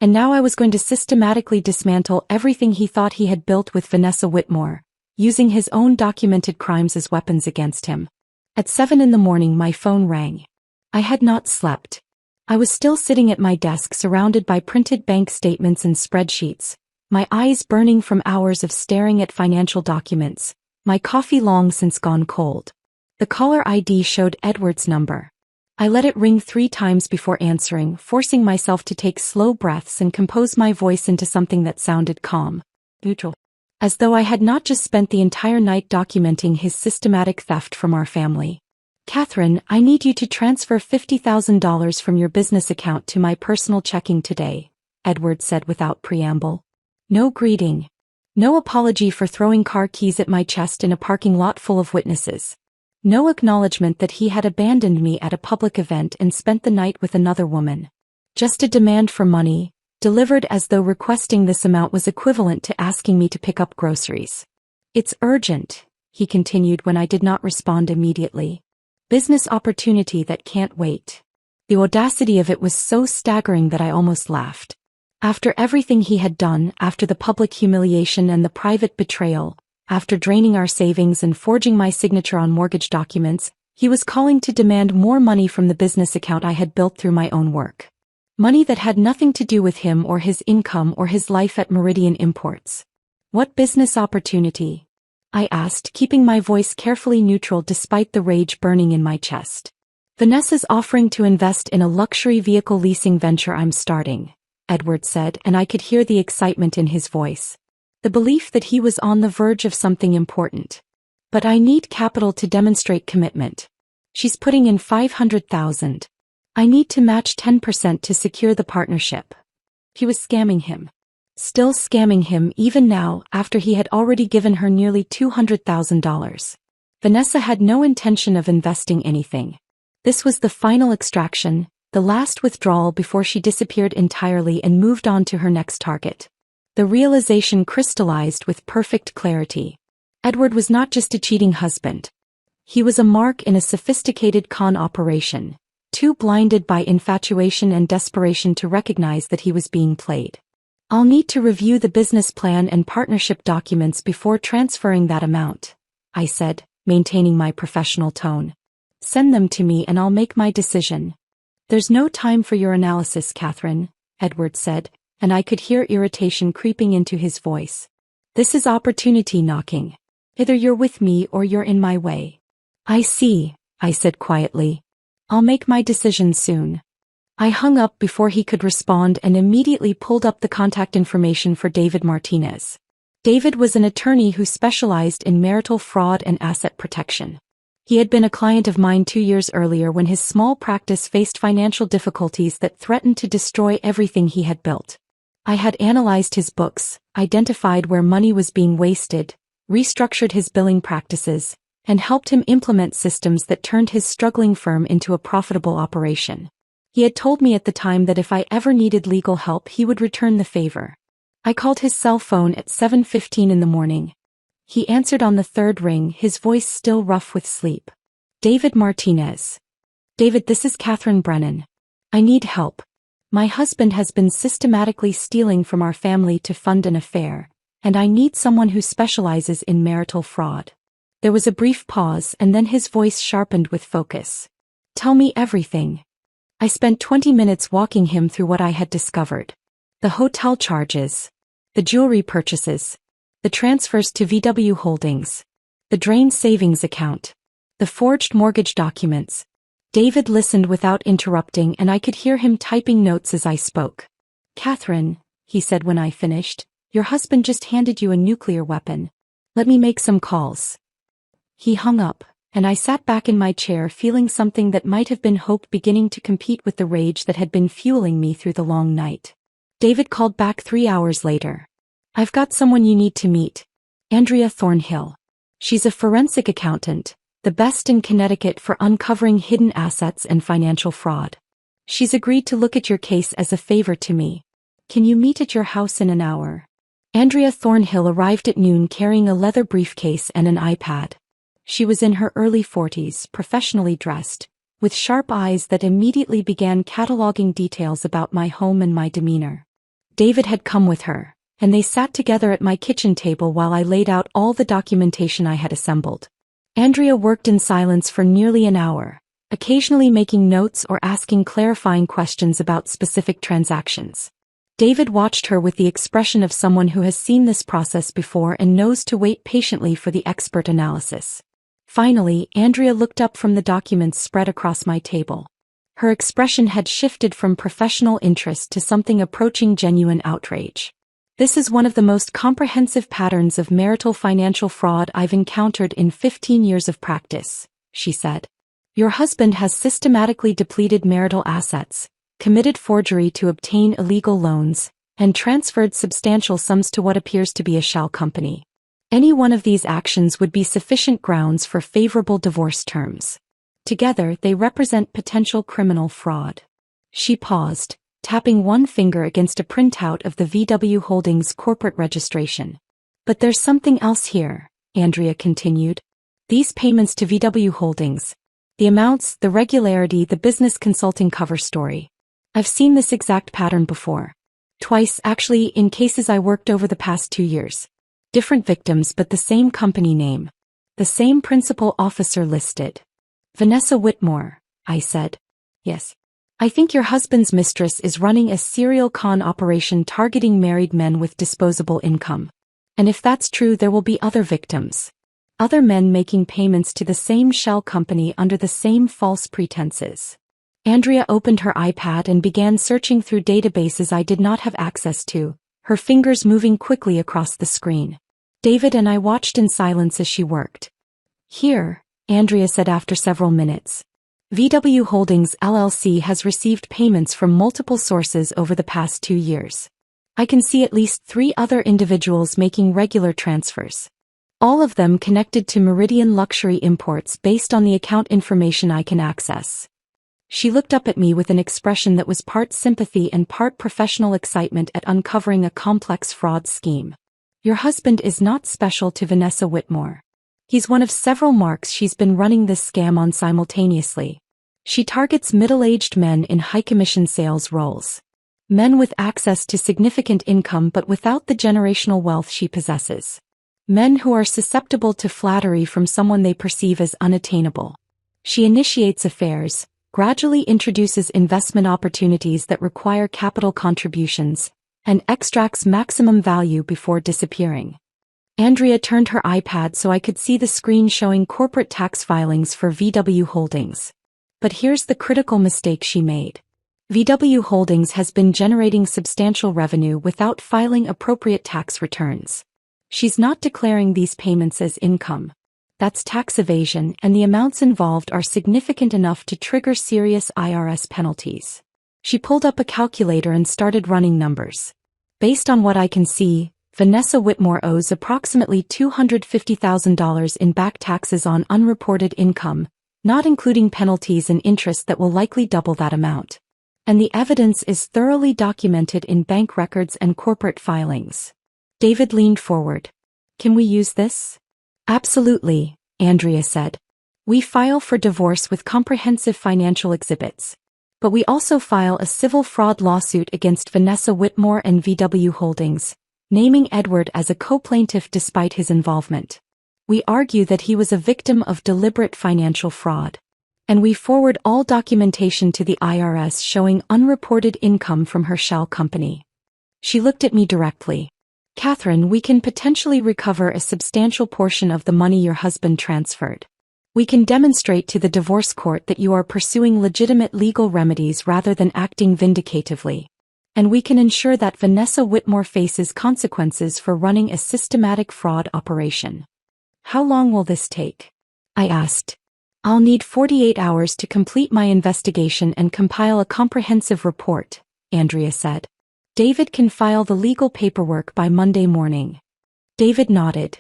S1: And now I was going to systematically dismantle everything he thought he had built with Vanessa Whitmore, using his own documented crimes as weapons against him. At 7 in the morning my phone rang. I had not slept. I was still sitting at my desk surrounded by printed bank statements and spreadsheets, my eyes burning from hours of staring at financial documents, my coffee long since gone cold. The caller ID showed Edward's number. I let it ring 3 times before answering, forcing myself to take slow breaths and compose my voice into something that sounded calm, neutral. As though I had not just spent the entire night documenting his systematic theft from our family. Catherine, I need you to transfer $50,000 from your business account to my personal checking today, Edward said without preamble. No greeting. No apology for throwing car keys at my chest in a parking lot full of witnesses. No acknowledgement that he had abandoned me at a public event and spent the night with another woman. Just a demand for money, delivered as though requesting this amount was equivalent to asking me to pick up groceries. It's urgent, he continued when I did not respond immediately. Business opportunity that can't wait. The audacity of it was so staggering that I almost laughed. After everything he had done, after the public humiliation and the private betrayal, after draining our savings and forging my signature on mortgage documents, he was calling to demand more money from the business account I had built through my own work. Money that had nothing to do with him or his income or his life at Meridian Imports. What business opportunity? I asked, keeping my voice carefully neutral despite the rage burning in my chest. Vanessa's offering to invest in a luxury vehicle leasing venture I'm starting, Edward said, and I could hear the excitement in his voice. The belief that he was on the verge of something important. But I need capital to demonstrate commitment. She's putting in $500,000. I need to match 10% to secure the partnership. He was scamming him. Still scamming him even now after he had already given her nearly $200,000. Vanessa had no intention of investing anything. This was the final extraction, the last withdrawal before she disappeared entirely and moved on to her next target. The realization crystallized with perfect clarity. Edward was not just a cheating husband. He was a mark in a sophisticated con operation, too blinded by infatuation and desperation to recognize that he was being played. I'll need to review the business plan and partnership documents before transferring that amount, I said, maintaining my professional tone. Send them to me and I'll make my decision. There's no time for your analysis, Catherine, Edward said, and I could hear irritation creeping into his voice. This is opportunity knocking. Either you're with me or you're in my way. I see, I said quietly. I'll make my decision soon. I hung up before he could respond and immediately pulled up the contact information for David Martinez. David was an attorney who specialized in marital fraud and asset protection. He had been a client of mine 2 years earlier when his small practice faced financial difficulties that threatened to destroy everything he had built. I had analyzed his books, identified where money was being wasted, restructured his billing practices, and helped him implement systems that turned his struggling firm into a profitable operation. He had told me at the time that if I ever needed legal help he would return the favor. I called his cell phone at 7:15 in the morning. He answered on the third ring, his voice still rough with sleep. David Martinez. David, this is Catherine Brennan. I need help. My husband has been systematically stealing from our family to fund an affair, and I need someone who specializes in marital fraud. There was a brief pause and then his voice sharpened with focus. Tell me everything. I spent 20 minutes walking him through what I had discovered. The hotel charges. The jewelry purchases. The transfers to VW Holdings. The drained savings account. The forged mortgage documents. David listened without interrupting and I could hear him typing notes as I spoke. Catherine, he said when I finished, your husband just handed you a nuclear weapon. Let me make some calls. He hung up, and I sat back in my chair feeling something that might have been hope beginning to compete with the rage that had been fueling me through the long night. David called back 3 hours later. I've got someone you need to meet. Andrea Thornhill. She's a forensic accountant, the best in Connecticut for uncovering hidden assets and financial fraud. She's agreed to look at your case as a favor to me. Can you meet at your house in an hour? Andrea Thornhill arrived at noon carrying a leather briefcase and an iPad. She was in her early 40s, professionally dressed, with sharp eyes that immediately began cataloging details about my home and my demeanor. David had come with her, and they sat together at my kitchen table while I laid out all the documentation I had assembled. Andrea worked in silence for nearly an hour, occasionally making notes or asking clarifying questions about specific transactions. David watched her with the expression of someone who has seen this process before and knows to wait patiently for the expert analysis. Finally, Andrea looked up from the documents spread across my table. Her expression had shifted from professional interest to something approaching genuine outrage. This is one of the most comprehensive patterns of marital financial fraud I've encountered in 15 years of practice, she said. Your husband has systematically depleted marital assets, committed forgery to obtain illegal loans, and transferred substantial sums to what appears to be a shell company. Any one of these actions would be sufficient grounds for favorable divorce terms. Together, they represent potential criminal fraud. She paused, tapping one finger against a printout of the VW Holdings corporate registration. But there's something else here, Andrea continued. These payments to VW Holdings, the amounts, the regularity, the business consulting cover story. I've seen this exact pattern before. Twice, actually, in cases I worked over the past 2 years. Different victims but the same company name. The same principal officer listed. Vanessa Whitmore, I said. Yes. I think your husband's mistress is running a serial con operation targeting married men with disposable income. And if that's true, there will be other victims. Other men making payments to the same shell company under the same false pretenses. Andrea opened her iPad and began searching through databases I did not have access to, her fingers moving quickly across the screen. David and I watched in silence as she worked. Here, Andrea said after several minutes. VW Holdings LLC has received payments from multiple sources over the past 2 years. I can see at least 3 other individuals making regular transfers. All of them connected to Meridian Luxury Imports based on the account information I can access. She looked up at me with an expression that was part sympathy and part professional excitement at uncovering a complex fraud scheme. Your husband is not special to Vanessa Whitmore. He's one of several marks she's been running this scam on simultaneously. She targets middle-aged men in high-commission sales roles. Men with access to significant income but without the generational wealth she possesses. Men who are susceptible to flattery from someone they perceive as unattainable. She initiates affairs, gradually introduces investment opportunities that require capital contributions, and extracts maximum value before disappearing. Andrea turned her iPad so I could see the screen showing corporate tax filings for VW Holdings. But here's the critical mistake she made. VW Holdings has been generating substantial revenue without filing appropriate tax returns. She's not declaring these payments as income. That's tax evasion, and the amounts involved are significant enough to trigger serious IRS penalties. She pulled up a calculator and started running numbers. Based on what I can see, Vanessa Whitmore owes approximately $250,000 in back taxes on unreported income, not including penalties and interest that will likely double that amount. And the evidence is thoroughly documented in bank records and corporate filings. David leaned forward. Can we use this? Absolutely, Andrea said. We file for divorce with comprehensive financial exhibits. But we also file a civil fraud lawsuit against Vanessa Whitmore and VW Holdings, naming Edward as a co-plaintiff despite his involvement. We argue that he was a victim of deliberate financial fraud. And we forward all documentation to the IRS showing unreported income from her shell company. She looked at me directly. Catherine, we can potentially recover a substantial portion of the money your husband transferred. We can demonstrate to the divorce court that you are pursuing legitimate legal remedies rather than acting vindicatively. And we can ensure that Vanessa Whitmore faces consequences for running a systematic fraud operation. How long will this take? I asked. I'll need 48 hours to complete my investigation and compile a comprehensive report, Andrea said. David can file the legal paperwork by Monday morning. David nodded.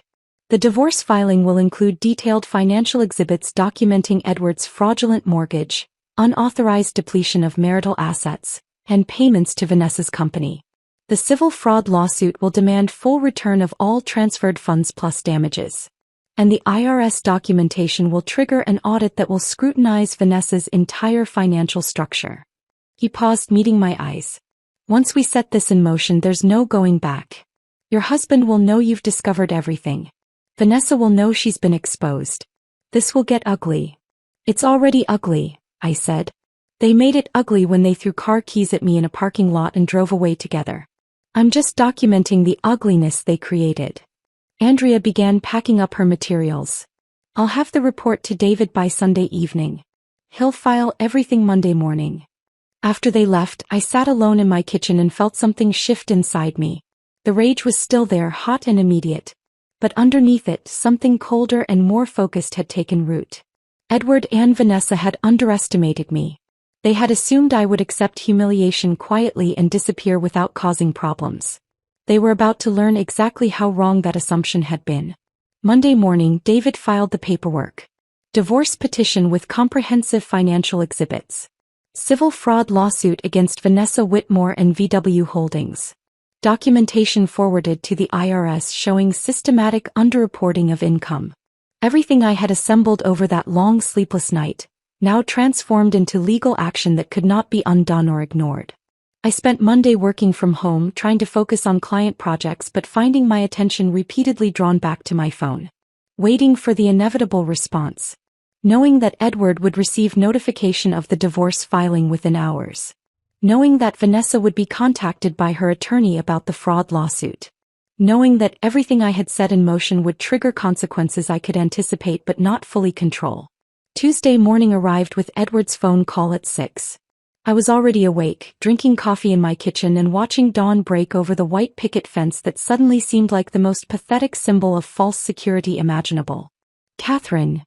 S1: The divorce filing will include detailed financial exhibits documenting Edward's fraudulent mortgage, unauthorized depletion of marital assets, and payments to Vanessa's company. The civil fraud lawsuit will demand full return of all transferred funds plus damages. And the IRS documentation will trigger an audit that will scrutinize Vanessa's entire financial structure. He paused, meeting my eyes. Once we set this in motion, there's no going back. Your husband will know you've discovered everything. Vanessa will know she's been exposed. This will get ugly. It's already ugly, I said. They made it ugly when they threw car keys at me in a parking lot and drove away together. I'm just documenting the ugliness they created. Andrea began packing up her materials. I'll have the report to David by Sunday evening. He'll file everything Monday morning. After they left, I sat alone in my kitchen and felt something shift inside me. The rage was still there, hot and immediate. But underneath it, something colder and more focused had taken root. Edward and Vanessa had underestimated me. They had assumed I would accept humiliation quietly and disappear without causing problems. They were about to learn exactly how wrong that assumption had been. Monday morning, David filed the paperwork. Divorce petition with comprehensive financial exhibits. Civil fraud lawsuit against Vanessa Whitmore and VW Holdings. Documentation forwarded to the IRS showing systematic underreporting of income. Everything I had assembled over that long sleepless night, now transformed into legal action that could not be undone or ignored. I spent Monday working from home, trying to focus on client projects but finding my attention repeatedly drawn back to my phone. Waiting for the inevitable response. Knowing that Edward would receive notification of the divorce filing within hours. Knowing that Vanessa would be contacted by her attorney about the fraud lawsuit. Knowing that everything I had set in motion would trigger consequences I could anticipate but not fully control. Tuesday morning arrived with Edward's phone call at 6. I was already awake, drinking coffee in my kitchen and watching dawn break over the white picket fence that suddenly seemed like the most pathetic symbol of false security imaginable. Catherine.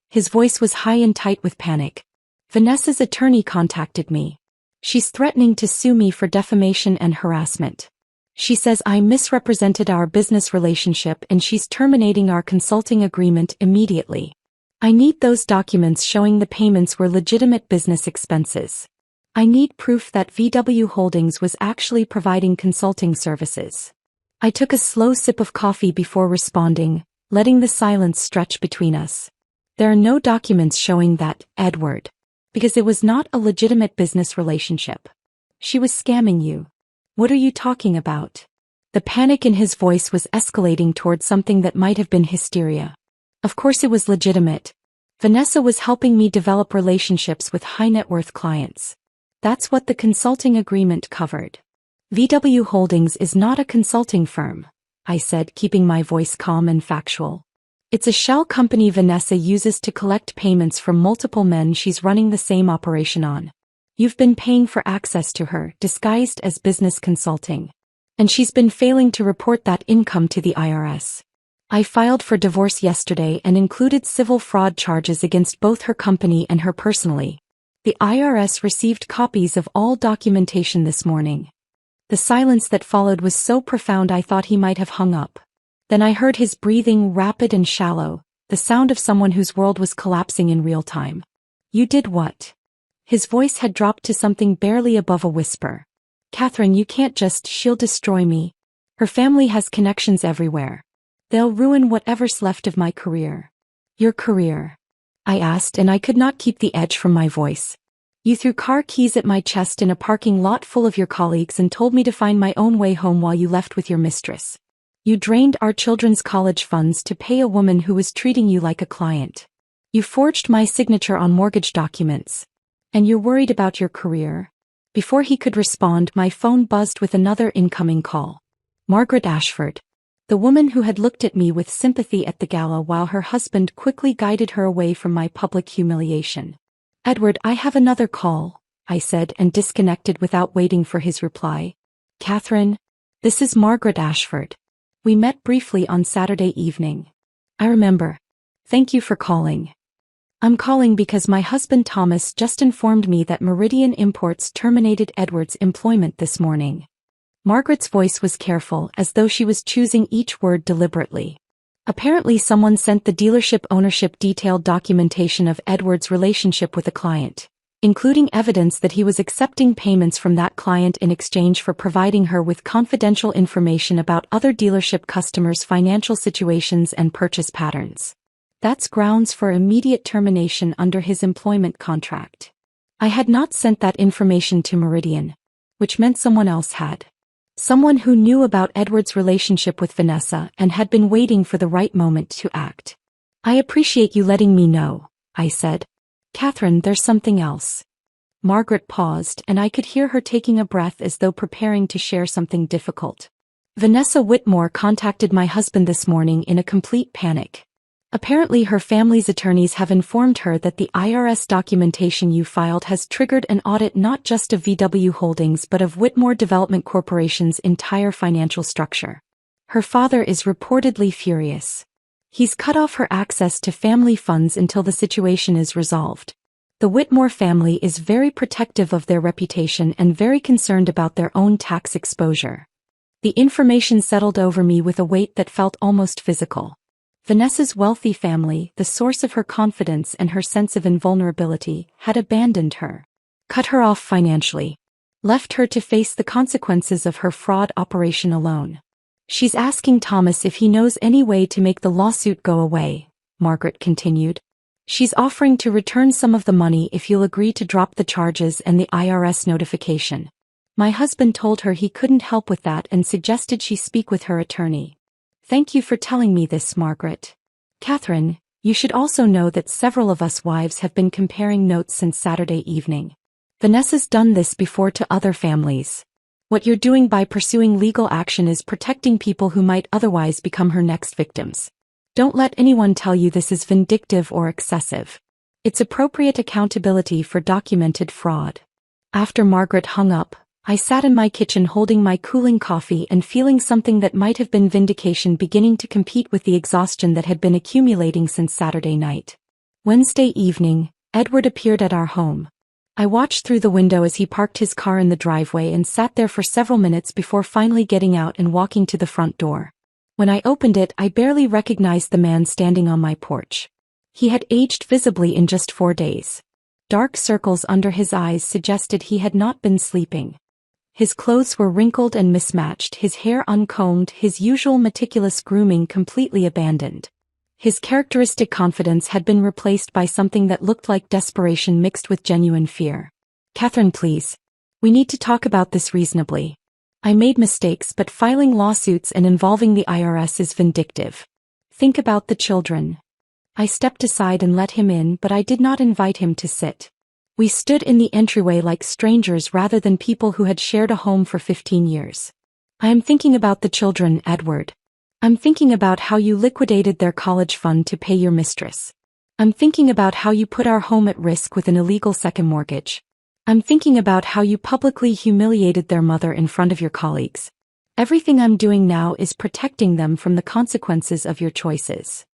S1: His voice was high and tight with panic. Vanessa's attorney contacted me. She's threatening to sue me for defamation and harassment. She says I misrepresented our business relationship and she's terminating our consulting agreement immediately. I need those documents showing the payments were legitimate business expenses. I need proof that VW Holdings was actually providing consulting services. I took a slow sip of coffee before responding, letting the silence stretch between us. There are no documents showing that, Edward. Because it was not a legitimate business relationship. She was scamming you. What are you talking about? The panic in his voice was escalating toward something that might have been hysteria. Of course it was legitimate. Vanessa was helping me develop relationships with high-net-worth clients. That's what the consulting agreement covered. VW Holdings is not a consulting firm, I said, keeping my voice calm and factual. It's a shell company Vanessa uses to collect payments from multiple men she's running the same operation on. You've been paying for access to her, disguised as business consulting. And she's been failing to report that income to the IRS. I filed for divorce yesterday and included civil fraud charges against both her company and her personally. The IRS received copies of all documentation this morning. The silence that followed was so profound I thought he might have hung up. Then I heard his breathing, rapid and shallow, the sound of someone whose world was collapsing in real time. You did what? His voice had dropped to something barely above a whisper. Catherine, you can't just, she'll destroy me. Her family has connections everywhere. They'll ruin whatever's left of my career. Your career? I asked, and I could not keep the edge from my voice. You threw car keys at my chest in a parking lot full of your colleagues and told me to find my own way home while you left with your mistress. You drained our children's college funds to pay a woman who was treating you like a client. You forged my signature on mortgage documents. And you're worried about your career? Before he could respond, my phone buzzed with another incoming call. Margaret Ashford. The woman who had looked at me with sympathy at the gala while her husband quickly guided her away from my public humiliation. Edward, I have another call, I said and disconnected without waiting for his reply. Catherine, this is Margaret Ashford. We met briefly on Saturday evening. I remember. Thank you for calling. I'm calling because my husband Thomas just informed me that Meridian Imports terminated Edward's employment this morning. Margaret's voice was careful, as though she was choosing each word deliberately. Apparently someone sent the dealership ownership detailed documentation of Edward's relationship with a client, including evidence that he was accepting payments from that client in exchange for providing her with confidential information about other dealership customers' financial situations and purchase patterns. That's grounds for immediate termination under his employment contract. I had not sent that information to Meridian, which meant someone else had. Someone who knew about Edward's relationship with Vanessa and had been waiting for the right moment to act. I appreciate you letting me know, I said. Catherine, there's something else. Margaret paused, and I could hear her taking a breath as though preparing to share something difficult. Vanessa Whitmore contacted my husband this morning in a complete panic. Apparently her family's attorneys have informed her that the IRS documentation you filed has triggered an audit not just of VW Holdings but of Whitmore Development Corporation's entire financial structure. Her father is reportedly furious. He's cut off her access to family funds until the situation is resolved. The Whitmore family is very protective of their reputation and very concerned about their own tax exposure. The information settled over me with a weight that felt almost physical. Vanessa's wealthy family, the source of her confidence and her sense of invulnerability, had abandoned her, cut her off financially, left her to face the consequences of her fraud operation alone. She's asking Thomas if he knows any way to make the lawsuit go away, Margaret continued. She's offering to return some of the money if you'll agree to drop the charges and the IRS notification. My husband told her he couldn't help with that and suggested she speak with her attorney. Thank you for telling me this, Margaret. Catherine, you should also know that several of us wives have been comparing notes since Saturday evening. Vanessa's done this before to other families. What you're doing by pursuing legal action is protecting people who might otherwise become her next victims. Don't let anyone tell you this is vindictive or excessive. It's appropriate accountability for documented fraud. After Margaret hung up, I sat in my kitchen holding my cooling coffee and feeling something that might have been vindication beginning to compete with the exhaustion that had been accumulating since Saturday night. Wednesday evening, Edward appeared at our home. I watched through the window as he parked his car in the driveway and sat there for several minutes before finally getting out and walking to the front door. When I opened it, I barely recognized the man standing on my porch. He had aged visibly in just 4 days. Dark circles under his eyes suggested he had not been sleeping. His clothes were wrinkled and mismatched, his hair uncombed, his usual meticulous grooming completely abandoned. His characteristic confidence had been replaced by something that looked like desperation mixed with genuine fear. Catherine, please. We need to talk about this reasonably. I made mistakes, but filing lawsuits and involving the IRS is vindictive. Think about the children. I stepped aside and let him in, but I did not invite him to sit. We stood in the entryway like strangers rather than people who had shared a home for 15 years. I am thinking about the children, Edward. I'm thinking about how you liquidated their college fund to pay your mistress. I'm thinking about how you put our home at risk with an illegal second mortgage. I'm thinking about how you publicly humiliated their mother in front of your colleagues. Everything I'm doing now is protecting them from the consequences of your choices.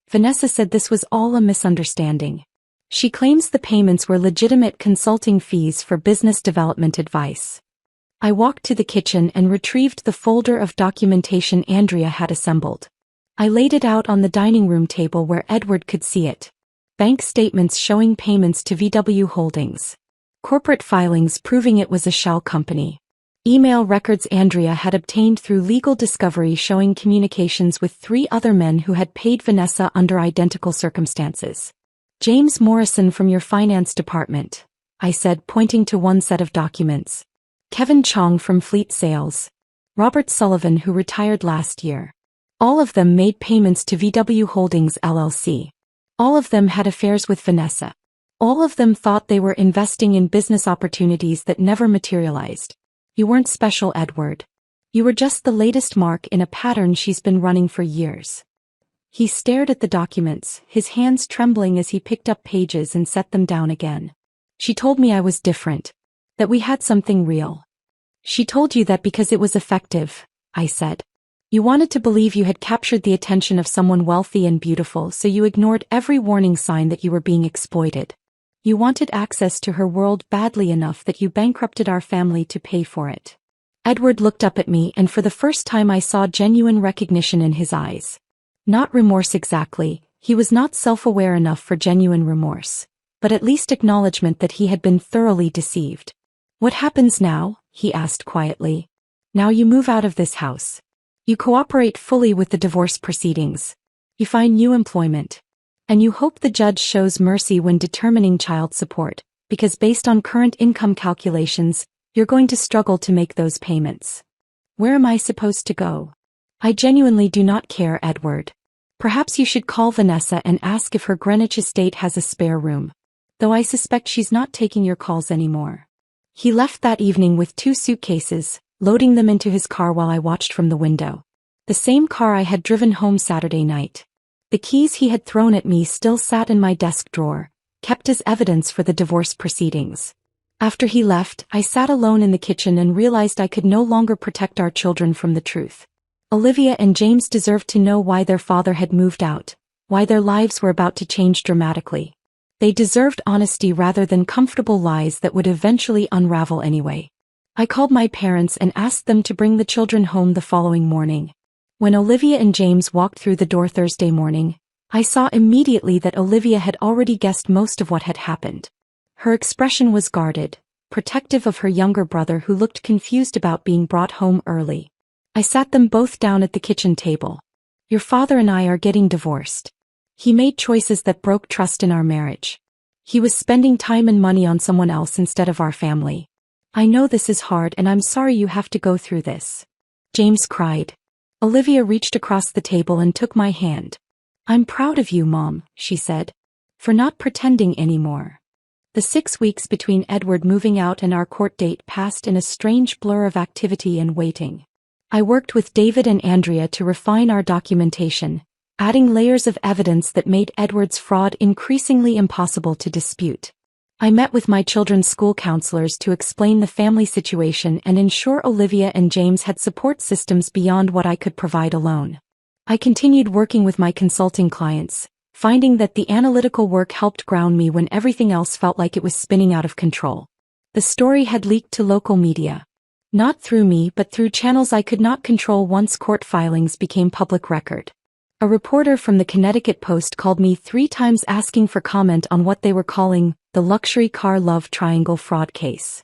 S1: Vanessa said this was all a misunderstanding. She claims the payments were legitimate consulting fees for business development advice. I walked to the kitchen and retrieved the folder of documentation Andrea had assembled. I laid it out on the dining room table where Edward could see it. Bank statements showing payments to VW Holdings. Corporate filings proving it was a shell company. Email records Andrea had obtained through legal discovery showing communications with 3 other men who had paid Vanessa under identical circumstances. James Morrison from your finance department, I said, pointing to one set of documents. Kevin Chong from Fleet Sales. Robert Sullivan, who retired last year. All of them made payments to VW Holdings LLC. All of them had affairs with Vanessa. All of them thought they were investing in business opportunities that never materialized. You weren't special, Edward. You were just the latest mark in a pattern she's been running for years. He stared at the documents, his hands trembling as he picked up pages and set them down again. She told me I was different. That we had something real. She told you that because it was effective, I said. You wanted to believe you had captured the attention of someone wealthy and beautiful, so you ignored every warning sign that you were being exploited. You wanted access to her world badly enough that you bankrupted our family to pay for it. Edward looked up at me, and for the first time I saw genuine recognition in his eyes. Not remorse exactly, he was not self-aware enough for genuine remorse, but at least acknowledgement that he had been thoroughly deceived. "What happens now?" he asked quietly. "Now you move out of this house. You cooperate fully with the divorce proceedings. You find new employment. And you hope the judge shows mercy when determining child support, because based on current income calculations, you're going to struggle to make those payments. Where am I supposed to go? I genuinely do not care, Edward. Perhaps you should call Vanessa and ask if her Greenwich estate has a spare room. Though I suspect she's not taking your calls anymore." He left that evening with 2 suitcases, loading them into his car while I watched from the window. The same car I had driven home Saturday night. The keys he had thrown at me still sat in my desk drawer, kept as evidence for the divorce proceedings. After he left, I sat alone in the kitchen and realized I could no longer protect our children from the truth. Olivia and James deserved to know why their father had moved out, why their lives were about to change dramatically. They deserved honesty rather than comfortable lies that would eventually unravel anyway. I called my parents and asked them to bring the children home the following morning. When Olivia and James walked through the door Thursday morning, I saw immediately that Olivia had already guessed most of what had happened. Her expression was guarded, protective of her younger brother who looked confused about being brought home early. I sat them both down at the kitchen table. "Your father and I are getting divorced. He made choices that broke trust in our marriage. He was spending time and money on someone else instead of our family. I know this is hard and I'm sorry you have to go through this." James cried. Olivia reached across the table and took my hand. "I'm proud of you, Mom," she said, "for not pretending anymore." The 6 weeks between Edward moving out and our court date passed in a strange blur of activity and waiting. I worked with David and Andrea to refine our documentation, adding layers of evidence that made Edward's fraud increasingly impossible to dispute. I met with my children's school counselors to explain the family situation and ensure Olivia and James had support systems beyond what I could provide alone. I continued working with my consulting clients, finding that the analytical work helped ground me when everything else felt like it was spinning out of control. The story had leaked to local media. Not through me but through channels I could not control once court filings became public record. A reporter from the Connecticut Post called me 3 times asking for comment on what they were calling the luxury car love triangle fraud case.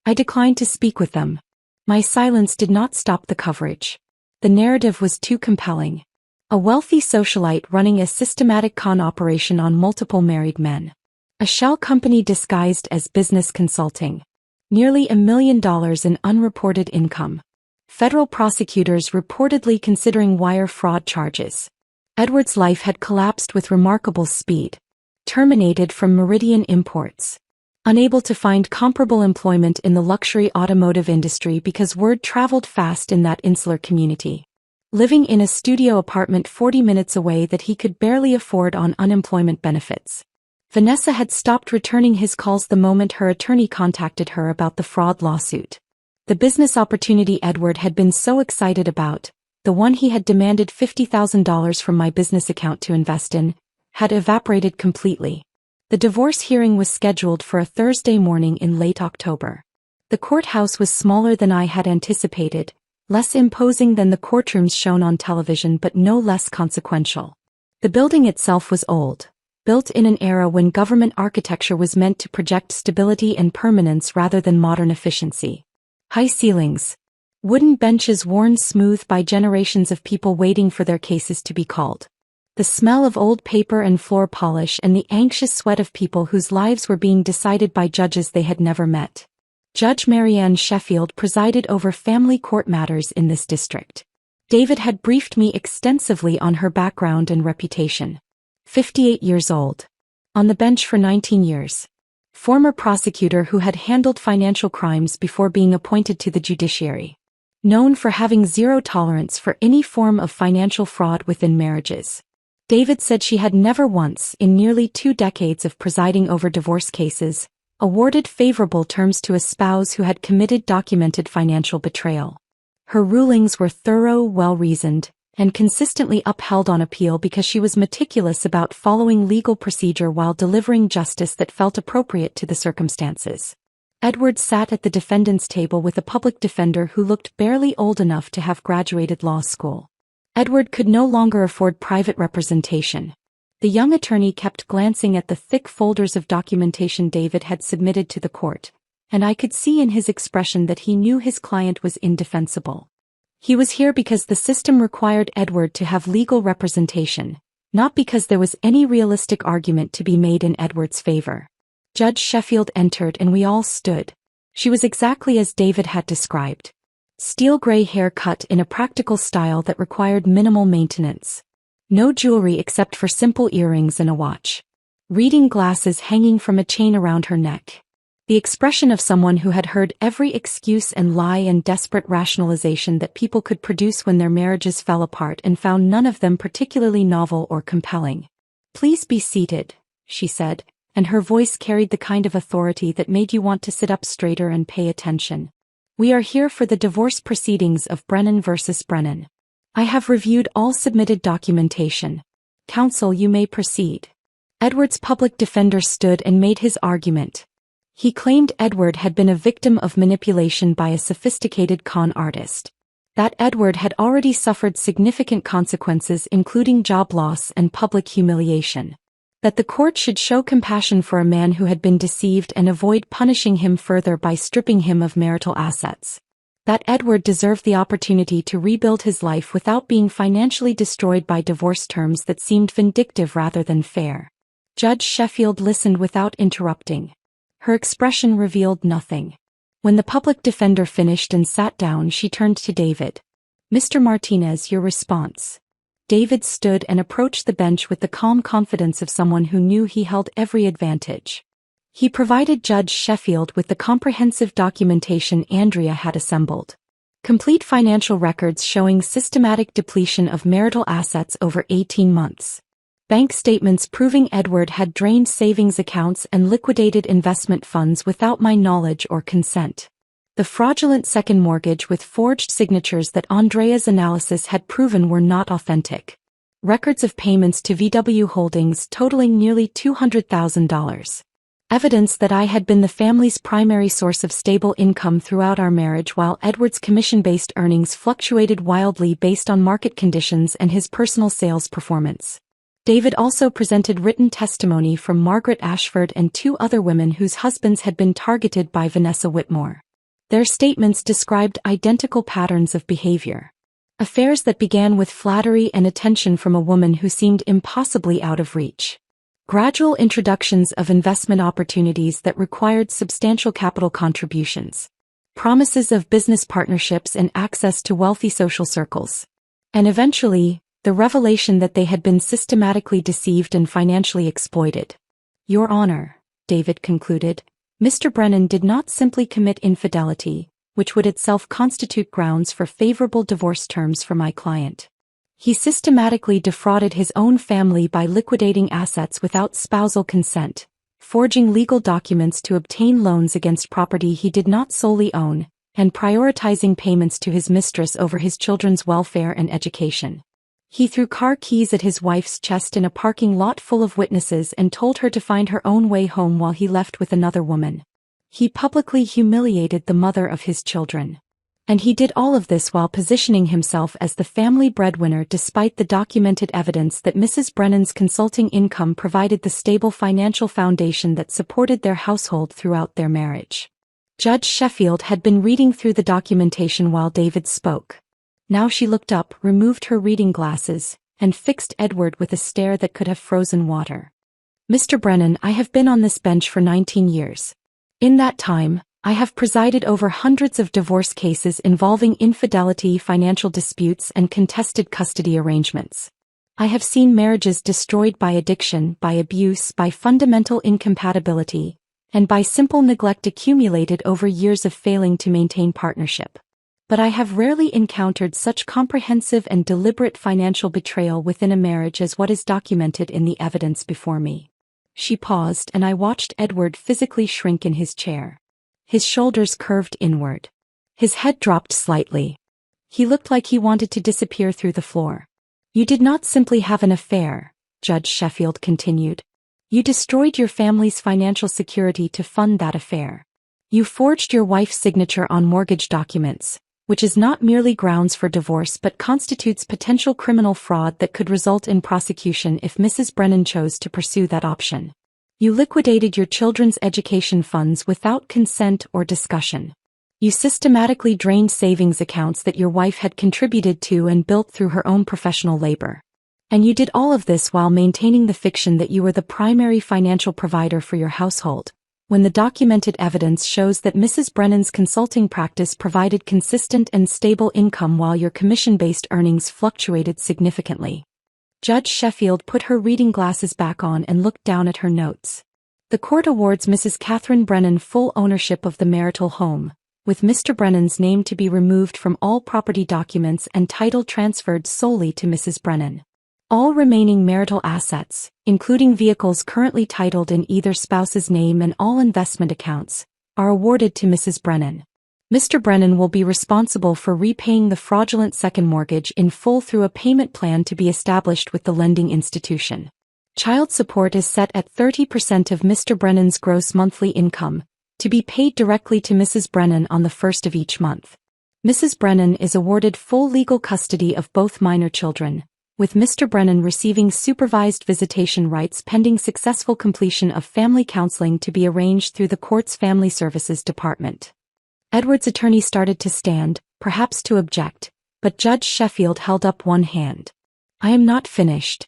S1: I declined to speak with them. My silence did not stop the coverage. The narrative was too compelling. A wealthy socialite running a systematic con operation on multiple married men. A shell company disguised as business consulting. Nearly $1 million in unreported income. Federal prosecutors reportedly considering wire fraud charges. Edward's life had collapsed with remarkable speed. Terminated from Meridian Imports. Unable to find comparable employment in the luxury automotive industry because word traveled fast in that insular community. Living in a studio apartment 40 minutes away that he could barely afford on unemployment benefits. Vanessa had stopped returning his calls the moment her attorney contacted her about the fraud lawsuit. The business opportunity Edward had been so excited about, the one he had demanded $50,000 from my business account to invest in, had evaporated completely. The divorce hearing was scheduled for a Thursday morning in late October. The courthouse was smaller than I had anticipated, less imposing than the courtrooms shown on television but no less consequential. The building itself was old, built in an era when government architecture was meant to project stability and permanence rather than modern efficiency. High ceilings. Wooden benches worn smooth by generations of people waiting for their cases to be called. The smell of old paper and floor polish and the anxious sweat of people whose lives were being decided by judges they had never met. Judge Marianne Sheffield presided over family court matters in this district. David had briefed me extensively on her background and reputation. 58 years old. On the bench for 19 years. Former prosecutor who had handled financial crimes before being appointed to the judiciary. Known for having zero tolerance for any form of financial fraud within marriages. David said she had never once, in nearly 2 decades of presiding over divorce cases, awarded favorable terms to a spouse who had committed documented financial betrayal. Her rulings were thorough, well-reasoned, and consistently upheld on appeal because she was meticulous about following legal procedure while delivering justice that felt appropriate to the circumstances. Edward sat at the defendant's table with a public defender who looked barely old enough to have graduated law school. Edward could no longer afford private representation. The young attorney kept glancing at the thick folders of documentation David had submitted to the court, and I could see in his expression that he knew his client was indefensible. He was here because the system required Edward to have legal representation, not because there was any realistic argument to be made in Edward's favor. Judge Sheffield entered and we all stood. She was exactly as David had described. Steel gray hair cut in a practical style that required minimal maintenance. No jewelry except for simple earrings and a watch. Reading glasses hanging from a chain around her neck. The expression of someone who had heard every excuse and lie and desperate rationalization that people could produce when their marriages fell apart and found none of them particularly novel or compelling. "Please be seated," she said, and her voice carried the kind of authority that made you want to sit up straighter and pay attention. "We are here for the divorce proceedings of Brennan versus Brennan. I have reviewed all submitted documentation. Counsel, you may proceed." Edward's public defender stood and made his argument. He claimed Edward had been a victim of manipulation by a sophisticated con artist. That Edward had already suffered significant consequences including job loss and public humiliation. That the court should show compassion for a man who had been deceived and avoid punishing him further by stripping him of marital assets. That Edward deserved the opportunity to rebuild his life without being financially destroyed by divorce terms that seemed vindictive rather than fair. Judge Sheffield listened without interrupting. Her expression revealed nothing. When the public defender finished and sat down, she turned to David. "Mr. Martinez, your response." David stood and approached the bench with the calm confidence of someone who knew he held every advantage. He provided Judge Sheffield with the comprehensive documentation Andrea had assembled. Complete financial records showing systematic depletion of marital assets over 18 months. Bank statements proving Edward had drained savings accounts and liquidated investment funds without my knowledge or consent. The fraudulent second mortgage with forged signatures that Andrea's analysis had proven were not authentic. Records of payments to VW Holdings totaling nearly $200,000. Evidence that I had been the family's primary source of stable income throughout our marriage while Edward's commission-based earnings fluctuated wildly based on market conditions and his personal sales performance. David also presented written testimony from Margaret Ashford and 2 other women whose husbands had been targeted by Vanessa Whitmore. Their statements described identical patterns of behavior. Affairs that began with flattery and attention from a woman who seemed impossibly out of reach. Gradual introductions of investment opportunities that required substantial capital contributions. Promises of business partnerships and access to wealthy social circles. And eventually, the revelation that they had been systematically deceived and financially exploited. "Your Honor," David concluded, "Mr. Brennan did not simply commit infidelity, which would itself constitute grounds for favorable divorce terms for my client. He systematically defrauded his own family by liquidating assets without spousal consent, forging legal documents to obtain loans against property he did not solely own, and prioritizing payments to his mistress over his children's welfare and education. He threw car keys at his wife's chest in a parking lot full of witnesses and told her to find her own way home while he left with another woman. He publicly humiliated the mother of his children. And he did all of this while positioning himself as the family breadwinner despite the documented evidence that Mrs. Brennan's consulting income provided the stable financial foundation that supported their household throughout their marriage." Judge Sheffield had been reading through the documentation while David spoke. Now she looked up, removed her reading glasses, and fixed Edward with a stare that could have frozen water. "Mr. Brennan, I have been on this bench for 19 years. In that time, I have presided over hundreds of divorce cases involving infidelity, financial disputes, and contested custody arrangements. I have seen marriages destroyed by addiction, by abuse, by fundamental incompatibility, and by simple neglect accumulated over years of failing to maintain partnership. But I have rarely encountered such comprehensive and deliberate financial betrayal within a marriage as what is documented in the evidence before me." She paused and I watched Edward physically shrink in his chair. His shoulders curved inward. His head dropped slightly. He looked like he wanted to disappear through the floor. "You did not simply have an affair," Judge Sheffield continued. "You destroyed your family's financial security to fund that affair. You forged your wife's signature on mortgage documents, which is not merely grounds for divorce but constitutes potential criminal fraud that could result in prosecution if Mrs. Brennan chose to pursue that option. You liquidated your children's education funds without consent or discussion. You systematically drained savings accounts that your wife had contributed to and built through her own professional labor. And you did all of this while maintaining the fiction that you were the primary financial provider for your household, when the documented evidence shows that Mrs. Brennan's consulting practice provided consistent and stable income while your commission-based earnings fluctuated significantly. Judge Sheffield put her reading glasses back on and looked down at her notes. The court awards Mrs. Catherine Brennan full ownership of the marital home, with Mr. Brennan's name to be removed from all property documents and title transferred solely to Mrs. Brennan. All remaining marital assets, including vehicles currently titled in either spouse's name and all investment accounts, are awarded to Mrs. Brennan. Mr. Brennan will be responsible for repaying the fraudulent second mortgage in full through a payment plan to be established with the lending institution. Child support is set at 30% of Mr. Brennan's gross monthly income, to be paid directly to Mrs. Brennan on the first of each month. Mrs. Brennan is awarded full legal custody of both minor children, with Mr. Brennan receiving supervised visitation rights pending successful completion of family counseling to be arranged through the court's Family Services Department. Edward's attorney started to stand, perhaps to object, but Judge Sheffield held up one hand. I am not finished.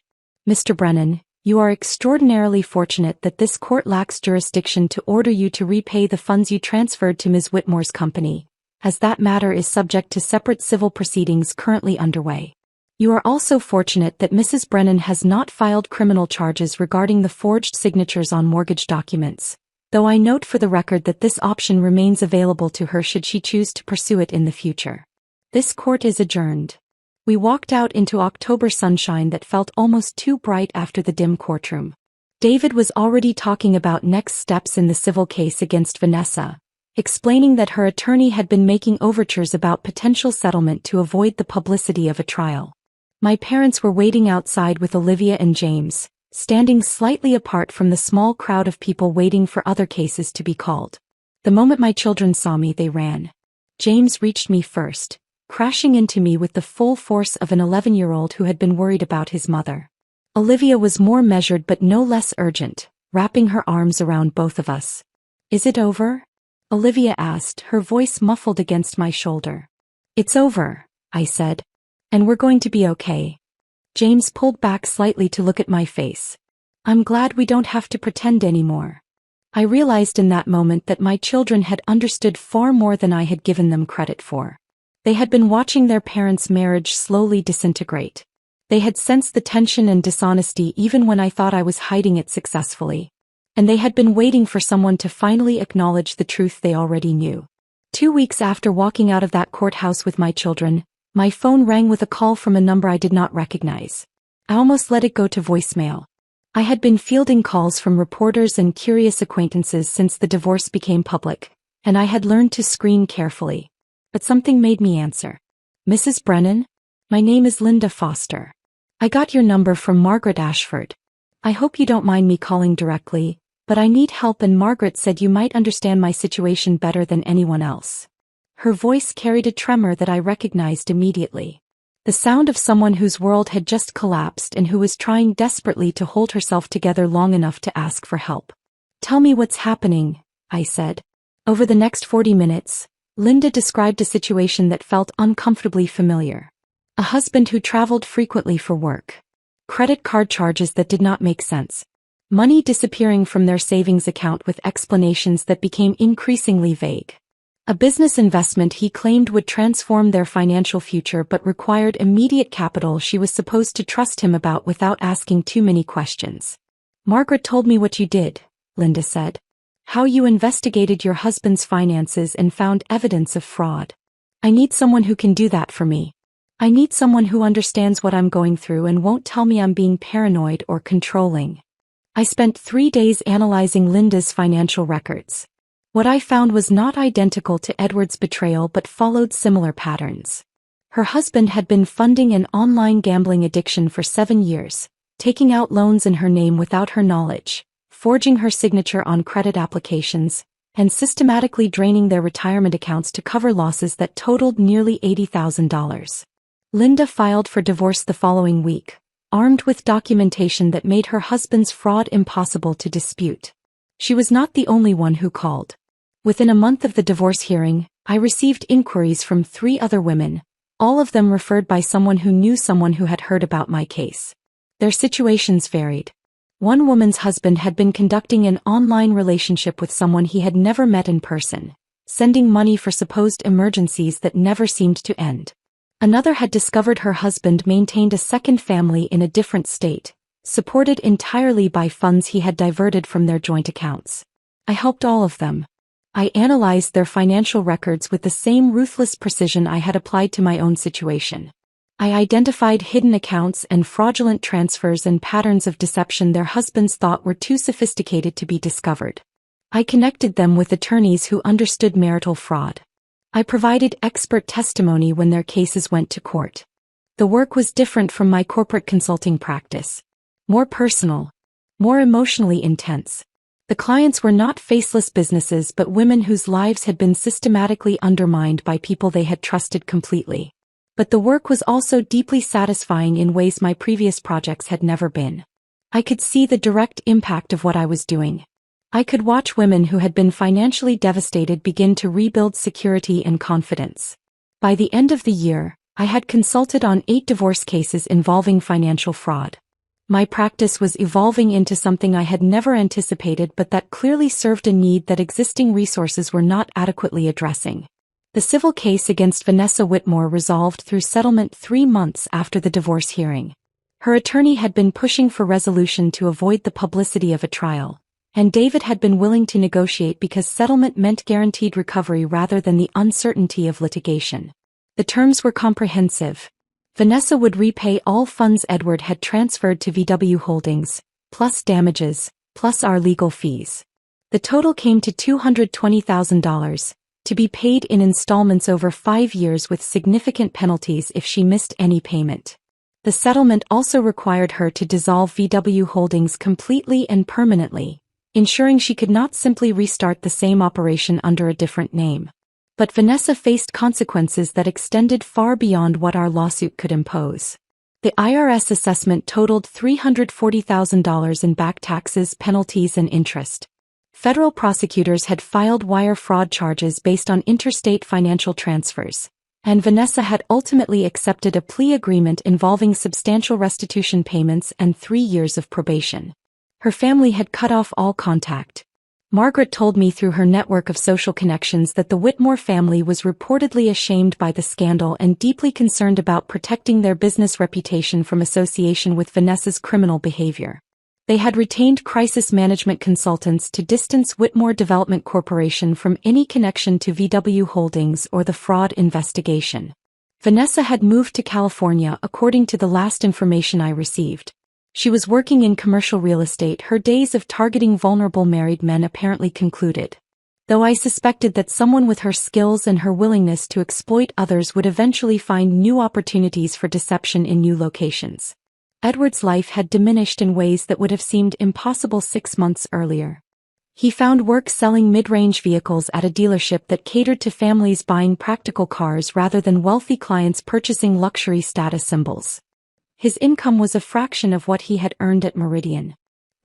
S1: Mr. Brennan, you are extraordinarily fortunate that this court lacks jurisdiction to order you to repay the funds you transferred to Ms. Whitmore's company, as that matter is subject to separate civil proceedings currently underway. You are also fortunate that Mrs. Brennan has not filed criminal charges regarding the forged signatures on mortgage documents, though I note for the record that this option remains available to her should she choose to pursue it in the future. This court is adjourned. We walked out into October sunshine that felt almost too bright after the dim courtroom. David was already talking about next steps in the civil case against Vanessa, explaining that her attorney had been making overtures about potential settlement to avoid the publicity of a trial. My parents were waiting outside with Olivia and James, standing slightly apart from the small crowd of people waiting for other cases to be called. The moment my children saw me, they ran. James reached me first, crashing into me with the full force of an 11-year-old who had been worried about his mother. Olivia was more measured but no less urgent, wrapping her arms around both of us. Is it over? Olivia asked, her voice muffled against my shoulder. It's over, I said. And we're going to be okay. James pulled back slightly to look at my face. I'm glad we don't have to pretend anymore. I realized in that moment that my children had understood far more than I had given them credit for. They had been watching their parents' marriage slowly disintegrate. They had sensed the tension and dishonesty even when I thought I was hiding it successfully. And they had been waiting for someone to finally acknowledge the truth they already knew. 2 weeks after walking out of that courthouse with my children, my phone rang with a call from a number I did not recognize. I almost let it go to voicemail. I had been fielding calls from reporters and curious acquaintances since the divorce became public, and I had learned to screen carefully. But something made me answer. Mrs. Brennan? My name is Linda Foster. I got your number from Margaret Ashford. I hope you don't mind me calling directly, but I need help and Margaret said you might understand my situation better than anyone else. Her voice carried a tremor that I recognized immediately. The sound of someone whose world had just collapsed and who was trying desperately to hold herself together long enough to ask for help. Tell me what's happening, I said. Over the next 40 minutes, Linda described a situation that felt uncomfortably familiar. A husband who traveled frequently for work. Credit card charges that did not make sense. Money disappearing from their savings account with explanations that became increasingly vague. A business investment he claimed would transform their financial future but required immediate capital she was supposed to trust him about without asking too many questions. Margaret told me what you did, Linda said. How you investigated your husband's finances and found evidence of fraud. I need someone who can do that for me. I need someone who understands what I'm going through and won't tell me I'm being paranoid or controlling. I spent 3 days analyzing Linda's financial records. What I found was not identical to Edward's betrayal but followed similar patterns. Her husband had been funding an online gambling addiction for 7 years, taking out loans in her name without her knowledge, forging her signature on credit applications, and systematically draining their retirement accounts to cover losses that totaled nearly $80,000. Linda filed for divorce the following week, armed with documentation that made her husband's fraud impossible to dispute. She was not the only one who called. Within a month of the divorce hearing, I received inquiries from 3 other women, all of them referred by someone who knew someone who had heard about my case. Their situations varied. One woman's husband had been conducting an online relationship with someone he had never met in person, sending money for supposed emergencies that never seemed to end. Another had discovered her husband maintained a second family in a different state, supported entirely by funds he had diverted from their joint accounts. I helped all of them. I analyzed their financial records with the same ruthless precision I had applied to my own situation. I identified hidden accounts and fraudulent transfers and patterns of deception their husbands thought were too sophisticated to be discovered. I connected them with attorneys who understood marital fraud. I provided expert testimony when their cases went to court. The work was different from my corporate consulting practice. More personal. More emotionally intense. The clients were not faceless businesses but women whose lives had been systematically undermined by people they had trusted completely. But the work was also deeply satisfying in ways my previous projects had never been. I could see the direct impact of what I was doing. I could watch women who had been financially devastated begin to rebuild security and confidence. By the end of the year, I had consulted on 8 divorce cases involving financial fraud. My practice was evolving into something I had never anticipated but that clearly served a need that existing resources were not adequately addressing. The civil case against Vanessa Whitmore resolved through settlement 3 months after the divorce hearing. Her attorney had been pushing for resolution to avoid the publicity of a trial, and David had been willing to negotiate because settlement meant guaranteed recovery rather than the uncertainty of litigation. The terms were comprehensive. Vanessa would repay all funds Edward had transferred to VW Holdings, plus damages, plus our legal fees. The total came to $220,000, to be paid in installments over 5 years with significant penalties if she missed any payment. The settlement also required her to dissolve VW Holdings completely and permanently, ensuring she could not simply restart the same operation under a different name. But Vanessa faced consequences that extended far beyond what our lawsuit could impose. The IRS assessment totaled $340,000 in back taxes, penalties, and interest. Federal prosecutors had filed wire fraud charges based on interstate financial transfers, and Vanessa had ultimately accepted a plea agreement involving substantial restitution payments and 3 years of probation. Her family had cut off all contact. Margaret told me through her network of social connections that the Whitmore family was reportedly ashamed by the scandal and deeply concerned about protecting their business reputation from association with Vanessa's criminal behavior. They had retained crisis management consultants to distance Whitmore Development Corporation from any connection to VW Holdings or the fraud investigation. Vanessa had moved to California according to the last information I received. She was working in commercial real estate. Her days of targeting vulnerable married men apparently concluded. Though I suspected that someone with her skills and her willingness to exploit others would eventually find new opportunities for deception in new locations. Edward's life had diminished in ways that would have seemed impossible 6 months earlier. He found work selling mid-range vehicles at a dealership that catered to families buying practical cars rather than wealthy clients purchasing luxury status symbols. His income was a fraction of what he had earned at Meridian.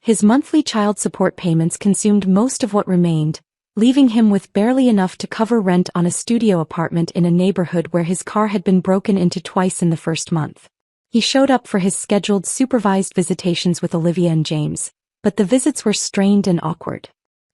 S1: His monthly child support payments consumed most of what remained, leaving him with barely enough to cover rent on a studio apartment in a neighborhood where his car had been broken into twice in the first month. He showed up for his scheduled supervised visitations with Olivia and James, but the visits were strained and awkward.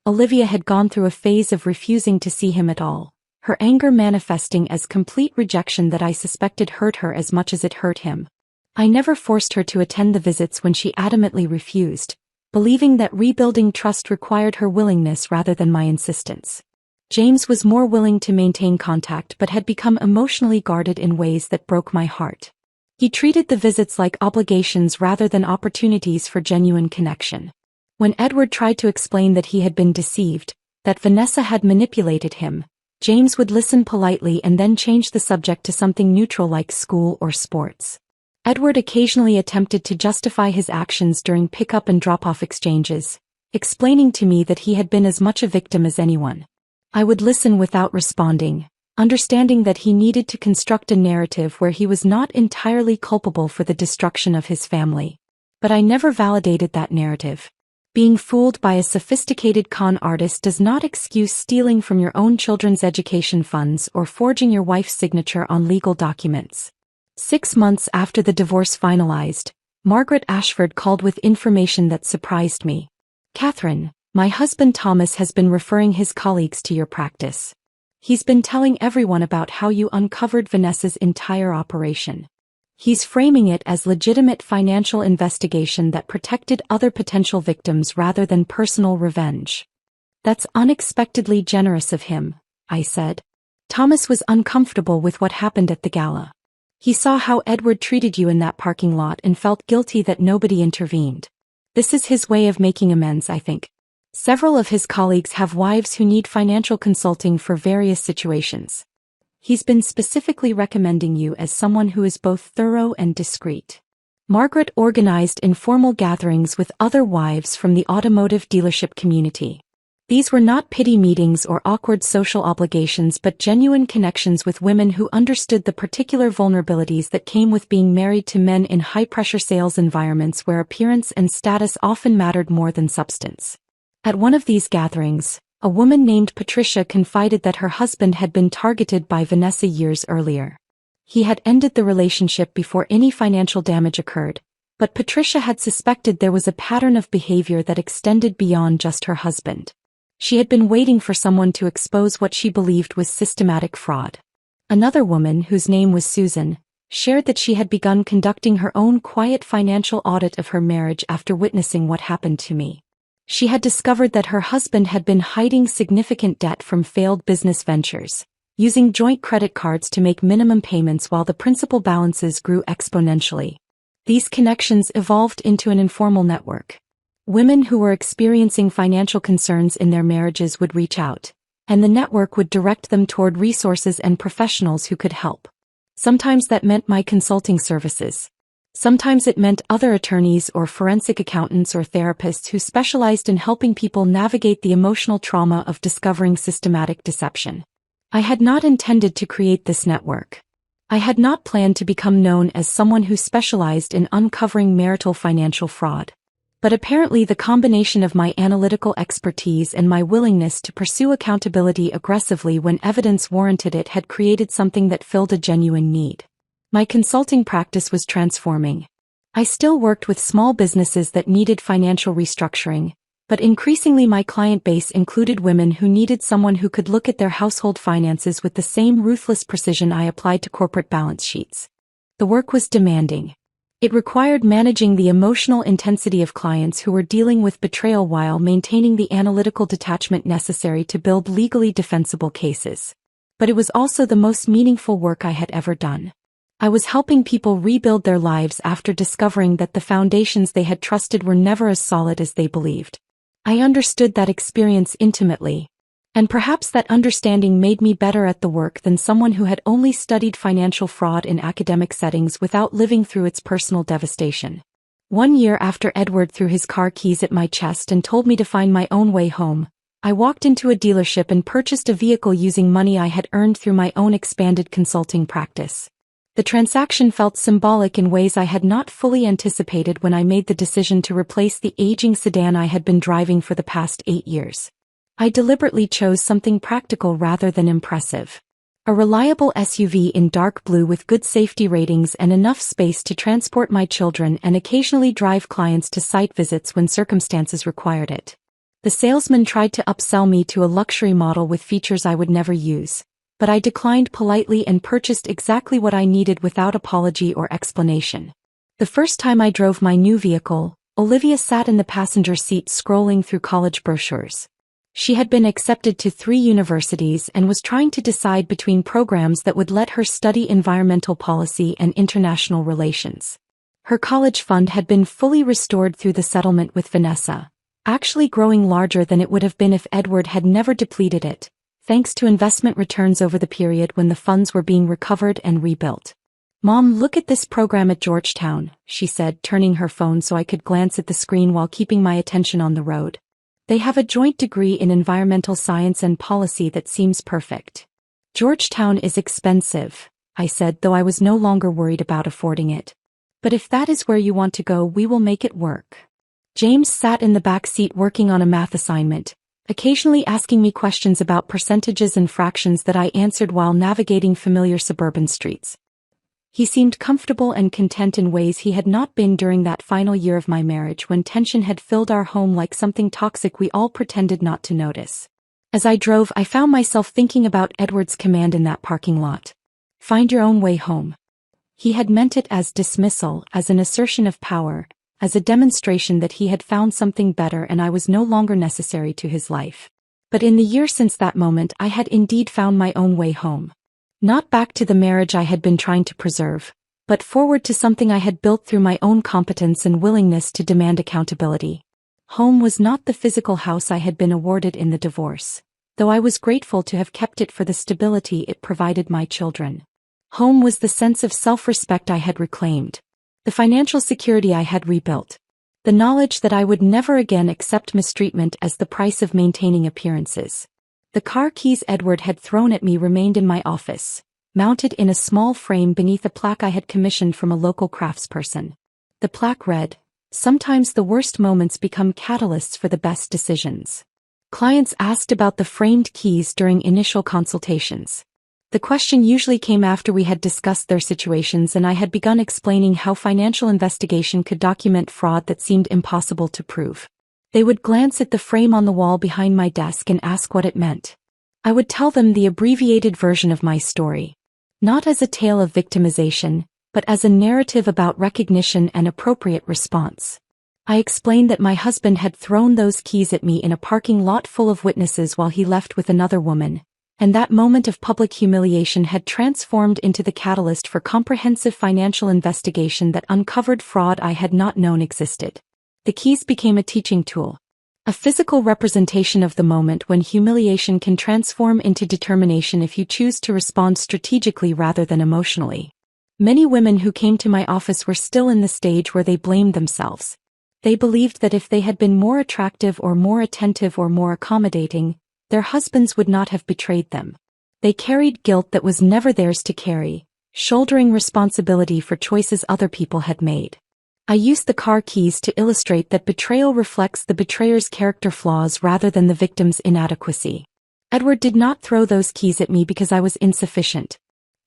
S1: Olivia had gone through a phase of refusing to see him at all, her anger manifesting as complete rejection that I suspected hurt her as much as it hurt him. I never forced her to attend the visits when she adamantly refused, believing that rebuilding trust required her willingness rather than my insistence. James was more willing to maintain contact but had become emotionally guarded in ways that broke my heart. He treated the visits like obligations rather than opportunities for genuine connection. When Edward tried to explain that he had been deceived, that Vanessa had manipulated him, James would listen politely and then change the subject to something neutral like school or sports. Edward occasionally attempted to justify his actions during pick-up and drop-off exchanges, explaining to me that he had been as much a victim as anyone, I would listen without responding, understanding that he needed to construct a narrative where he was not entirely culpable for the destruction of his family. But I never validated that narrative. Being fooled by a sophisticated con artist does not excuse stealing from your own children's education funds or forging your wife's signature on legal documents. 6 months after the divorce finalized, Margaret Ashford called with information that surprised me. "Catherine, my husband Thomas has been referring his colleagues to your practice. He's been telling everyone about how you uncovered Vanessa's entire operation. He's framing it as legitimate financial investigation that protected other potential victims rather than personal revenge." "That's unexpectedly generous of him," I said. Thomas was uncomfortable with what happened at the gala. He saw how Edward treated you in that parking lot and felt guilty that nobody intervened. This is his way of making amends, I think. Several of his colleagues have wives who need financial consulting for various situations. He's been specifically recommending you as someone who is both thorough and discreet. Margaret organized informal gatherings with other wives from the automotive dealership community. These were not pity meetings or awkward social obligations but genuine connections with women who understood the particular vulnerabilities that came with being married to men in high-pressure sales environments where appearance and status often mattered more than substance. At one of these gatherings, a woman named Patricia confided that her husband had been targeted by Vanessa years earlier. He had ended the relationship before any financial damage occurred, but Patricia had suspected there was a pattern of behavior that extended beyond just her husband. She had been waiting for someone to expose what she believed was systematic fraud. Another woman, whose name was Susan, shared that she had begun conducting her own quiet financial audit of her marriage after witnessing what happened to me. She had discovered that her husband had been hiding significant debt from failed business ventures, using joint credit cards to make minimum payments while the principal balances grew exponentially. These connections evolved into an informal network. Women who were experiencing financial concerns in their marriages would reach out, and the network would direct them toward resources and professionals who could help. Sometimes that meant my consulting services. Sometimes it meant other attorneys or forensic accountants or therapists who specialized in helping people navigate the emotional trauma of discovering systematic deception. I had not intended to create this network. I had not planned to become known as someone who specialized in uncovering marital financial fraud. But apparently the combination of my analytical expertise and my willingness to pursue accountability aggressively when evidence warranted it had created something that filled a genuine need. My consulting practice was transforming. I still worked with small businesses that needed financial restructuring, but increasingly my client base included women who needed someone who could look at their household finances with the same ruthless precision I applied to corporate balance sheets. The work was demanding. It required managing the emotional intensity of clients who were dealing with betrayal while maintaining the analytical detachment necessary to build legally defensible cases. But it was also the most meaningful work I had ever done. I was helping people rebuild their lives after discovering that the foundations they had trusted were never as solid as they believed. I understood that experience intimately, and perhaps that understanding made me better at the work than someone who had only studied financial fraud in academic settings without living through its personal devastation. 1 year after Edward threw his car keys at my chest and told me to find my own way home, I walked into a dealership and purchased a vehicle using money I had earned through my own expanded consulting practice. The transaction felt symbolic in ways I had not fully anticipated when I made the decision to replace the aging sedan I had been driving for the past 8 years. I deliberately chose something practical rather than impressive. A reliable SUV in dark blue with good safety ratings and enough space to transport my children and occasionally drive clients to site visits when circumstances required it. The salesman tried to upsell me to a luxury model with features I would never use, but I declined politely and purchased exactly what I needed without apology or explanation. The first time I drove my new vehicle, Olivia sat in the passenger seat scrolling through college brochures. She had been accepted to 3 universities and was trying to decide between programs that would let her study environmental policy and international relations. Her college fund had been fully restored through the settlement with Vanessa, actually growing larger than it would have been if Edward had never depleted it, thanks to investment returns over the period when the funds were being recovered and rebuilt. "Mom, look at this program at Georgetown," she said, turning her phone so I could glance at the screen while keeping my attention on the road. They have a joint degree in environmental science and policy that seems perfect. Georgetown is expensive, I said, though I was no longer worried about affording it. But if that is where you want to go, we will make it work. James sat in the back seat working on a math assignment, occasionally asking me questions about percentages and fractions that I answered while navigating familiar suburban streets. He seemed comfortable and content in ways he had not been during that final year of my marriage, when tension had filled our home like something toxic we all pretended not to notice. As I drove, I found myself thinking about Edward's command in that parking lot. Find your own way home. He had meant it as dismissal, as an assertion of power, as a demonstration that he had found something better and I was no longer necessary to his life. But in the year since that moment, I had indeed found my own way home. Not back to the marriage I had been trying to preserve, but forward to something I had built through my own competence and willingness to demand accountability. Home was not the physical house I had been awarded in the divorce, though I was grateful to have kept it for the stability it provided my children. Home was the sense of self-respect I had reclaimed, the financial security I had rebuilt, the knowledge that I would never again accept mistreatment as the price of maintaining appearances. The car keys Edward had thrown at me remained in my office, mounted in a small frame beneath a plaque I had commissioned from a local craftsperson. The plaque read, "Sometimes the worst moments become catalysts for the best decisions." Clients asked about the framed keys during initial consultations. The question usually came after we had discussed their situations and I had begun explaining how financial investigation could document fraud that seemed impossible to prove. They would glance at the frame on the wall behind my desk and ask what it meant. I would tell them the abbreviated version of my story. Not as a tale of victimization, but as a narrative about recognition and appropriate response. I explained that my husband had thrown those keys at me in a parking lot full of witnesses while he left with another woman, and that moment of public humiliation had transformed into the catalyst for comprehensive financial investigation that uncovered fraud I had not known existed. The keys became a teaching tool, a physical representation of the moment when humiliation can transform into determination if you choose to respond strategically rather than emotionally. Many women who came to my office were still in the stage where they blamed themselves. They believed that if they had been more attractive or more attentive or more accommodating, their husbands would not have betrayed them. They carried guilt that was never theirs to carry, shouldering responsibility for choices other people had made. I used the car keys to illustrate that betrayal reflects the betrayer's character flaws rather than the victim's inadequacy. Edward did not throw those keys at me because I was insufficient.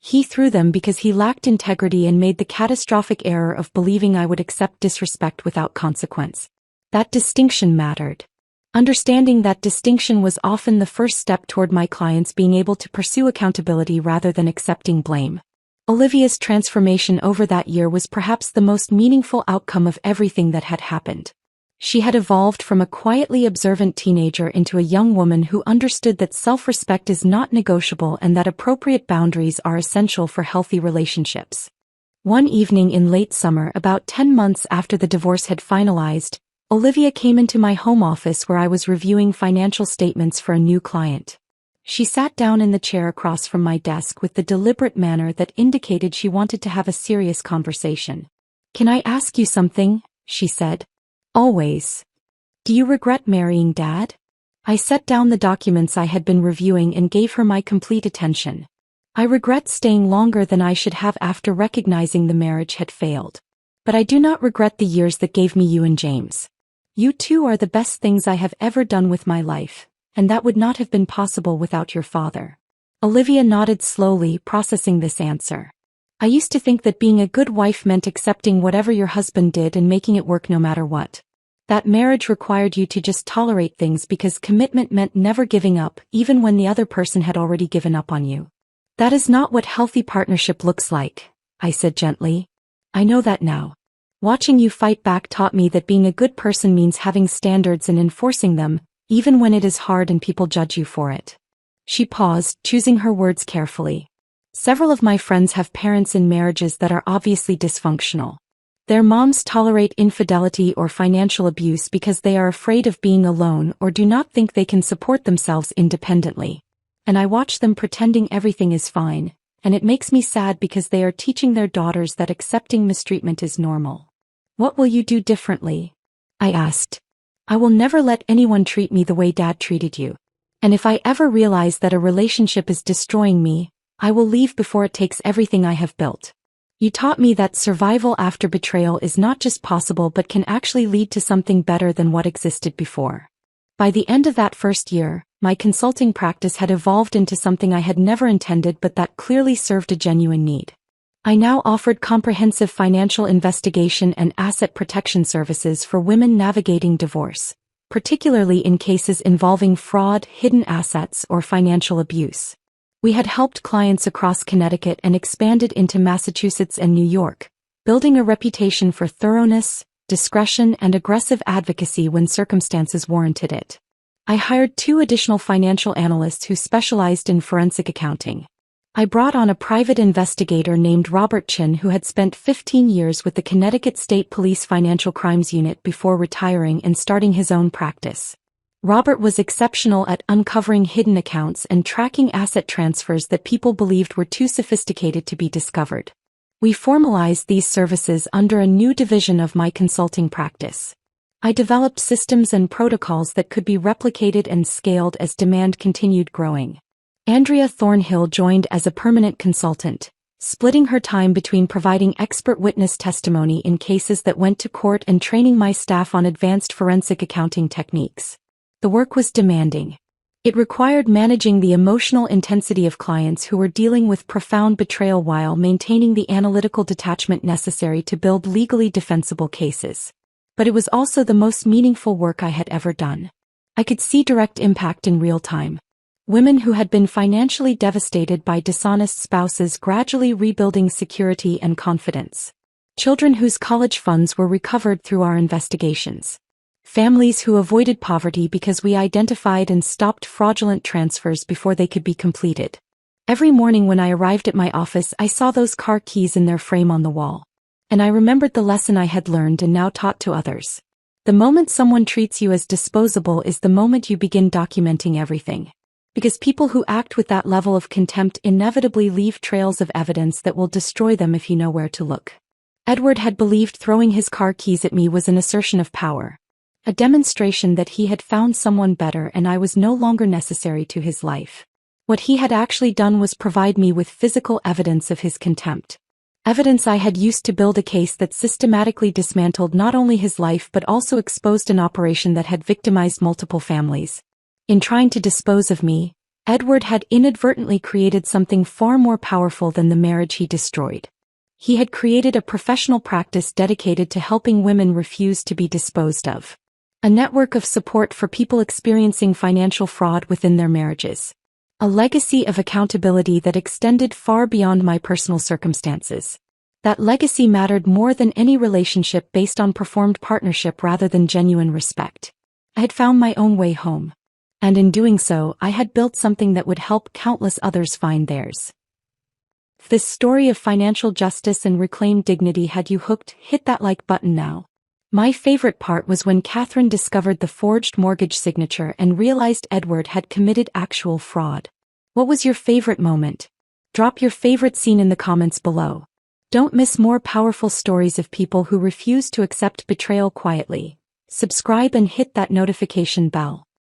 S1: He threw them because he lacked integrity and made the catastrophic error of believing I would accept disrespect without consequence. That distinction mattered. Understanding that distinction was often the first step toward my clients being able to pursue accountability rather than accepting blame. Olivia's transformation over that year was perhaps the most meaningful outcome of everything that had happened. She had evolved from a quietly observant teenager into a young woman who understood that self-respect is not negotiable and that appropriate boundaries are essential for healthy relationships. One evening in late summer, about 10 months after the divorce had finalized, Olivia came into my home office where I was reviewing financial statements for a new client. She sat down in the chair across from my desk with the deliberate manner that indicated she wanted to have a serious conversation. "Can I ask you something?" she said. "Always. Do you regret marrying Dad?" I set down the documents I had been reviewing and gave her my complete attention. "I regret staying longer than I should have after recognizing the marriage had failed. But I do not regret the years that gave me you and James. You two are the best things I have ever done with my life, and that would not have been possible without your father." Olivia nodded slowly, processing this answer. "I used to think that being a good wife meant accepting whatever your husband did and making it work no matter what. That marriage required you to just tolerate things because commitment meant never giving up, even when the other person had already given up on you. That is not what healthy partnership looks like," I said gently. "I know that now. Watching you fight back taught me that being a good person means having standards and enforcing them, even when it is hard and people judge you for it." She paused, choosing her words carefully. "Several of my friends have parents in marriages that are obviously dysfunctional. Their moms tolerate infidelity or financial abuse because they are afraid of being alone or do not think they can support themselves independently. And I watch them pretending everything is fine, and it makes me sad because they are teaching their daughters that accepting mistreatment is normal." "What will you do differently?" I asked. I will never let anyone treat me the way Dad treated you. And if I ever realize that a relationship is destroying me, I will leave before it takes everything I have built. You taught me that survival after betrayal is not just possible but can actually lead to something better than what existed before. By the end of that first year, my consulting practice had evolved into something I had never intended but that clearly served a genuine need. I now offered comprehensive financial investigation and asset protection services for women navigating divorce, particularly in cases involving fraud, hidden assets, or financial abuse. We had helped clients across Connecticut and expanded into Massachusetts and New York, building a reputation for thoroughness, discretion, and aggressive advocacy when circumstances warranted it. I hired 2 additional financial analysts who specialized in forensic accounting. I brought on a private investigator named Robert Chin who had spent 15 years with the Connecticut State Police Financial Crimes Unit before retiring and starting his own practice. Robert was exceptional at uncovering hidden accounts and tracking asset transfers that people believed were too sophisticated to be discovered. We formalized these services under a new division of my consulting practice. I developed systems and protocols that could be replicated and scaled as demand continued growing. Andrea Thornhill joined as a permanent consultant, splitting her time between providing expert witness testimony in cases that went to court and training my staff on advanced forensic accounting techniques. The work was demanding. It required managing the emotional intensity of clients who were dealing with profound betrayal while maintaining the analytical detachment necessary to build legally defensible cases. But it was also the most meaningful work I had ever done. I could see direct impact in real time. Women who had been financially devastated by dishonest spouses gradually rebuilding security and confidence. Children whose college funds were recovered through our investigations. Families who avoided poverty because we identified and stopped fraudulent transfers before they could be completed. Every morning when I arrived at my office, I saw those car keys in their frame on the wall. And I remembered the lesson I had learned and now taught to others. The moment someone treats you as disposable is the moment you begin documenting everything. Because people who act with that level of contempt inevitably leave trails of evidence that will destroy them if you know where to look. Edward had believed throwing his car keys at me was an assertion of power. A demonstration that he had found someone better and I was no longer necessary to his life. What he had actually done was provide me with physical evidence of his contempt. Evidence I had used to build a case that systematically dismantled not only his life but also exposed an operation that had victimized multiple families. In trying to dispose of me, Edward had inadvertently created something far more powerful than the marriage he destroyed. He had created a professional practice dedicated to helping women refuse to be disposed of. A network of support for people experiencing financial fraud within their marriages. A legacy of accountability that extended far beyond my personal circumstances. That legacy mattered more than any relationship based on performed partnership rather than genuine respect. I had found my own way home. And in doing so, I had built something that would help countless others find theirs. If this story of financial justice and reclaimed dignity had you hooked, hit that like button now. My favorite part was when Catherine discovered the forged mortgage signature and realized Edward had committed actual fraud. What was your favorite moment? Drop your favorite scene in the comments below. Don't miss more powerful stories of people who refuse to accept betrayal quietly. Subscribe and hit that notification bell.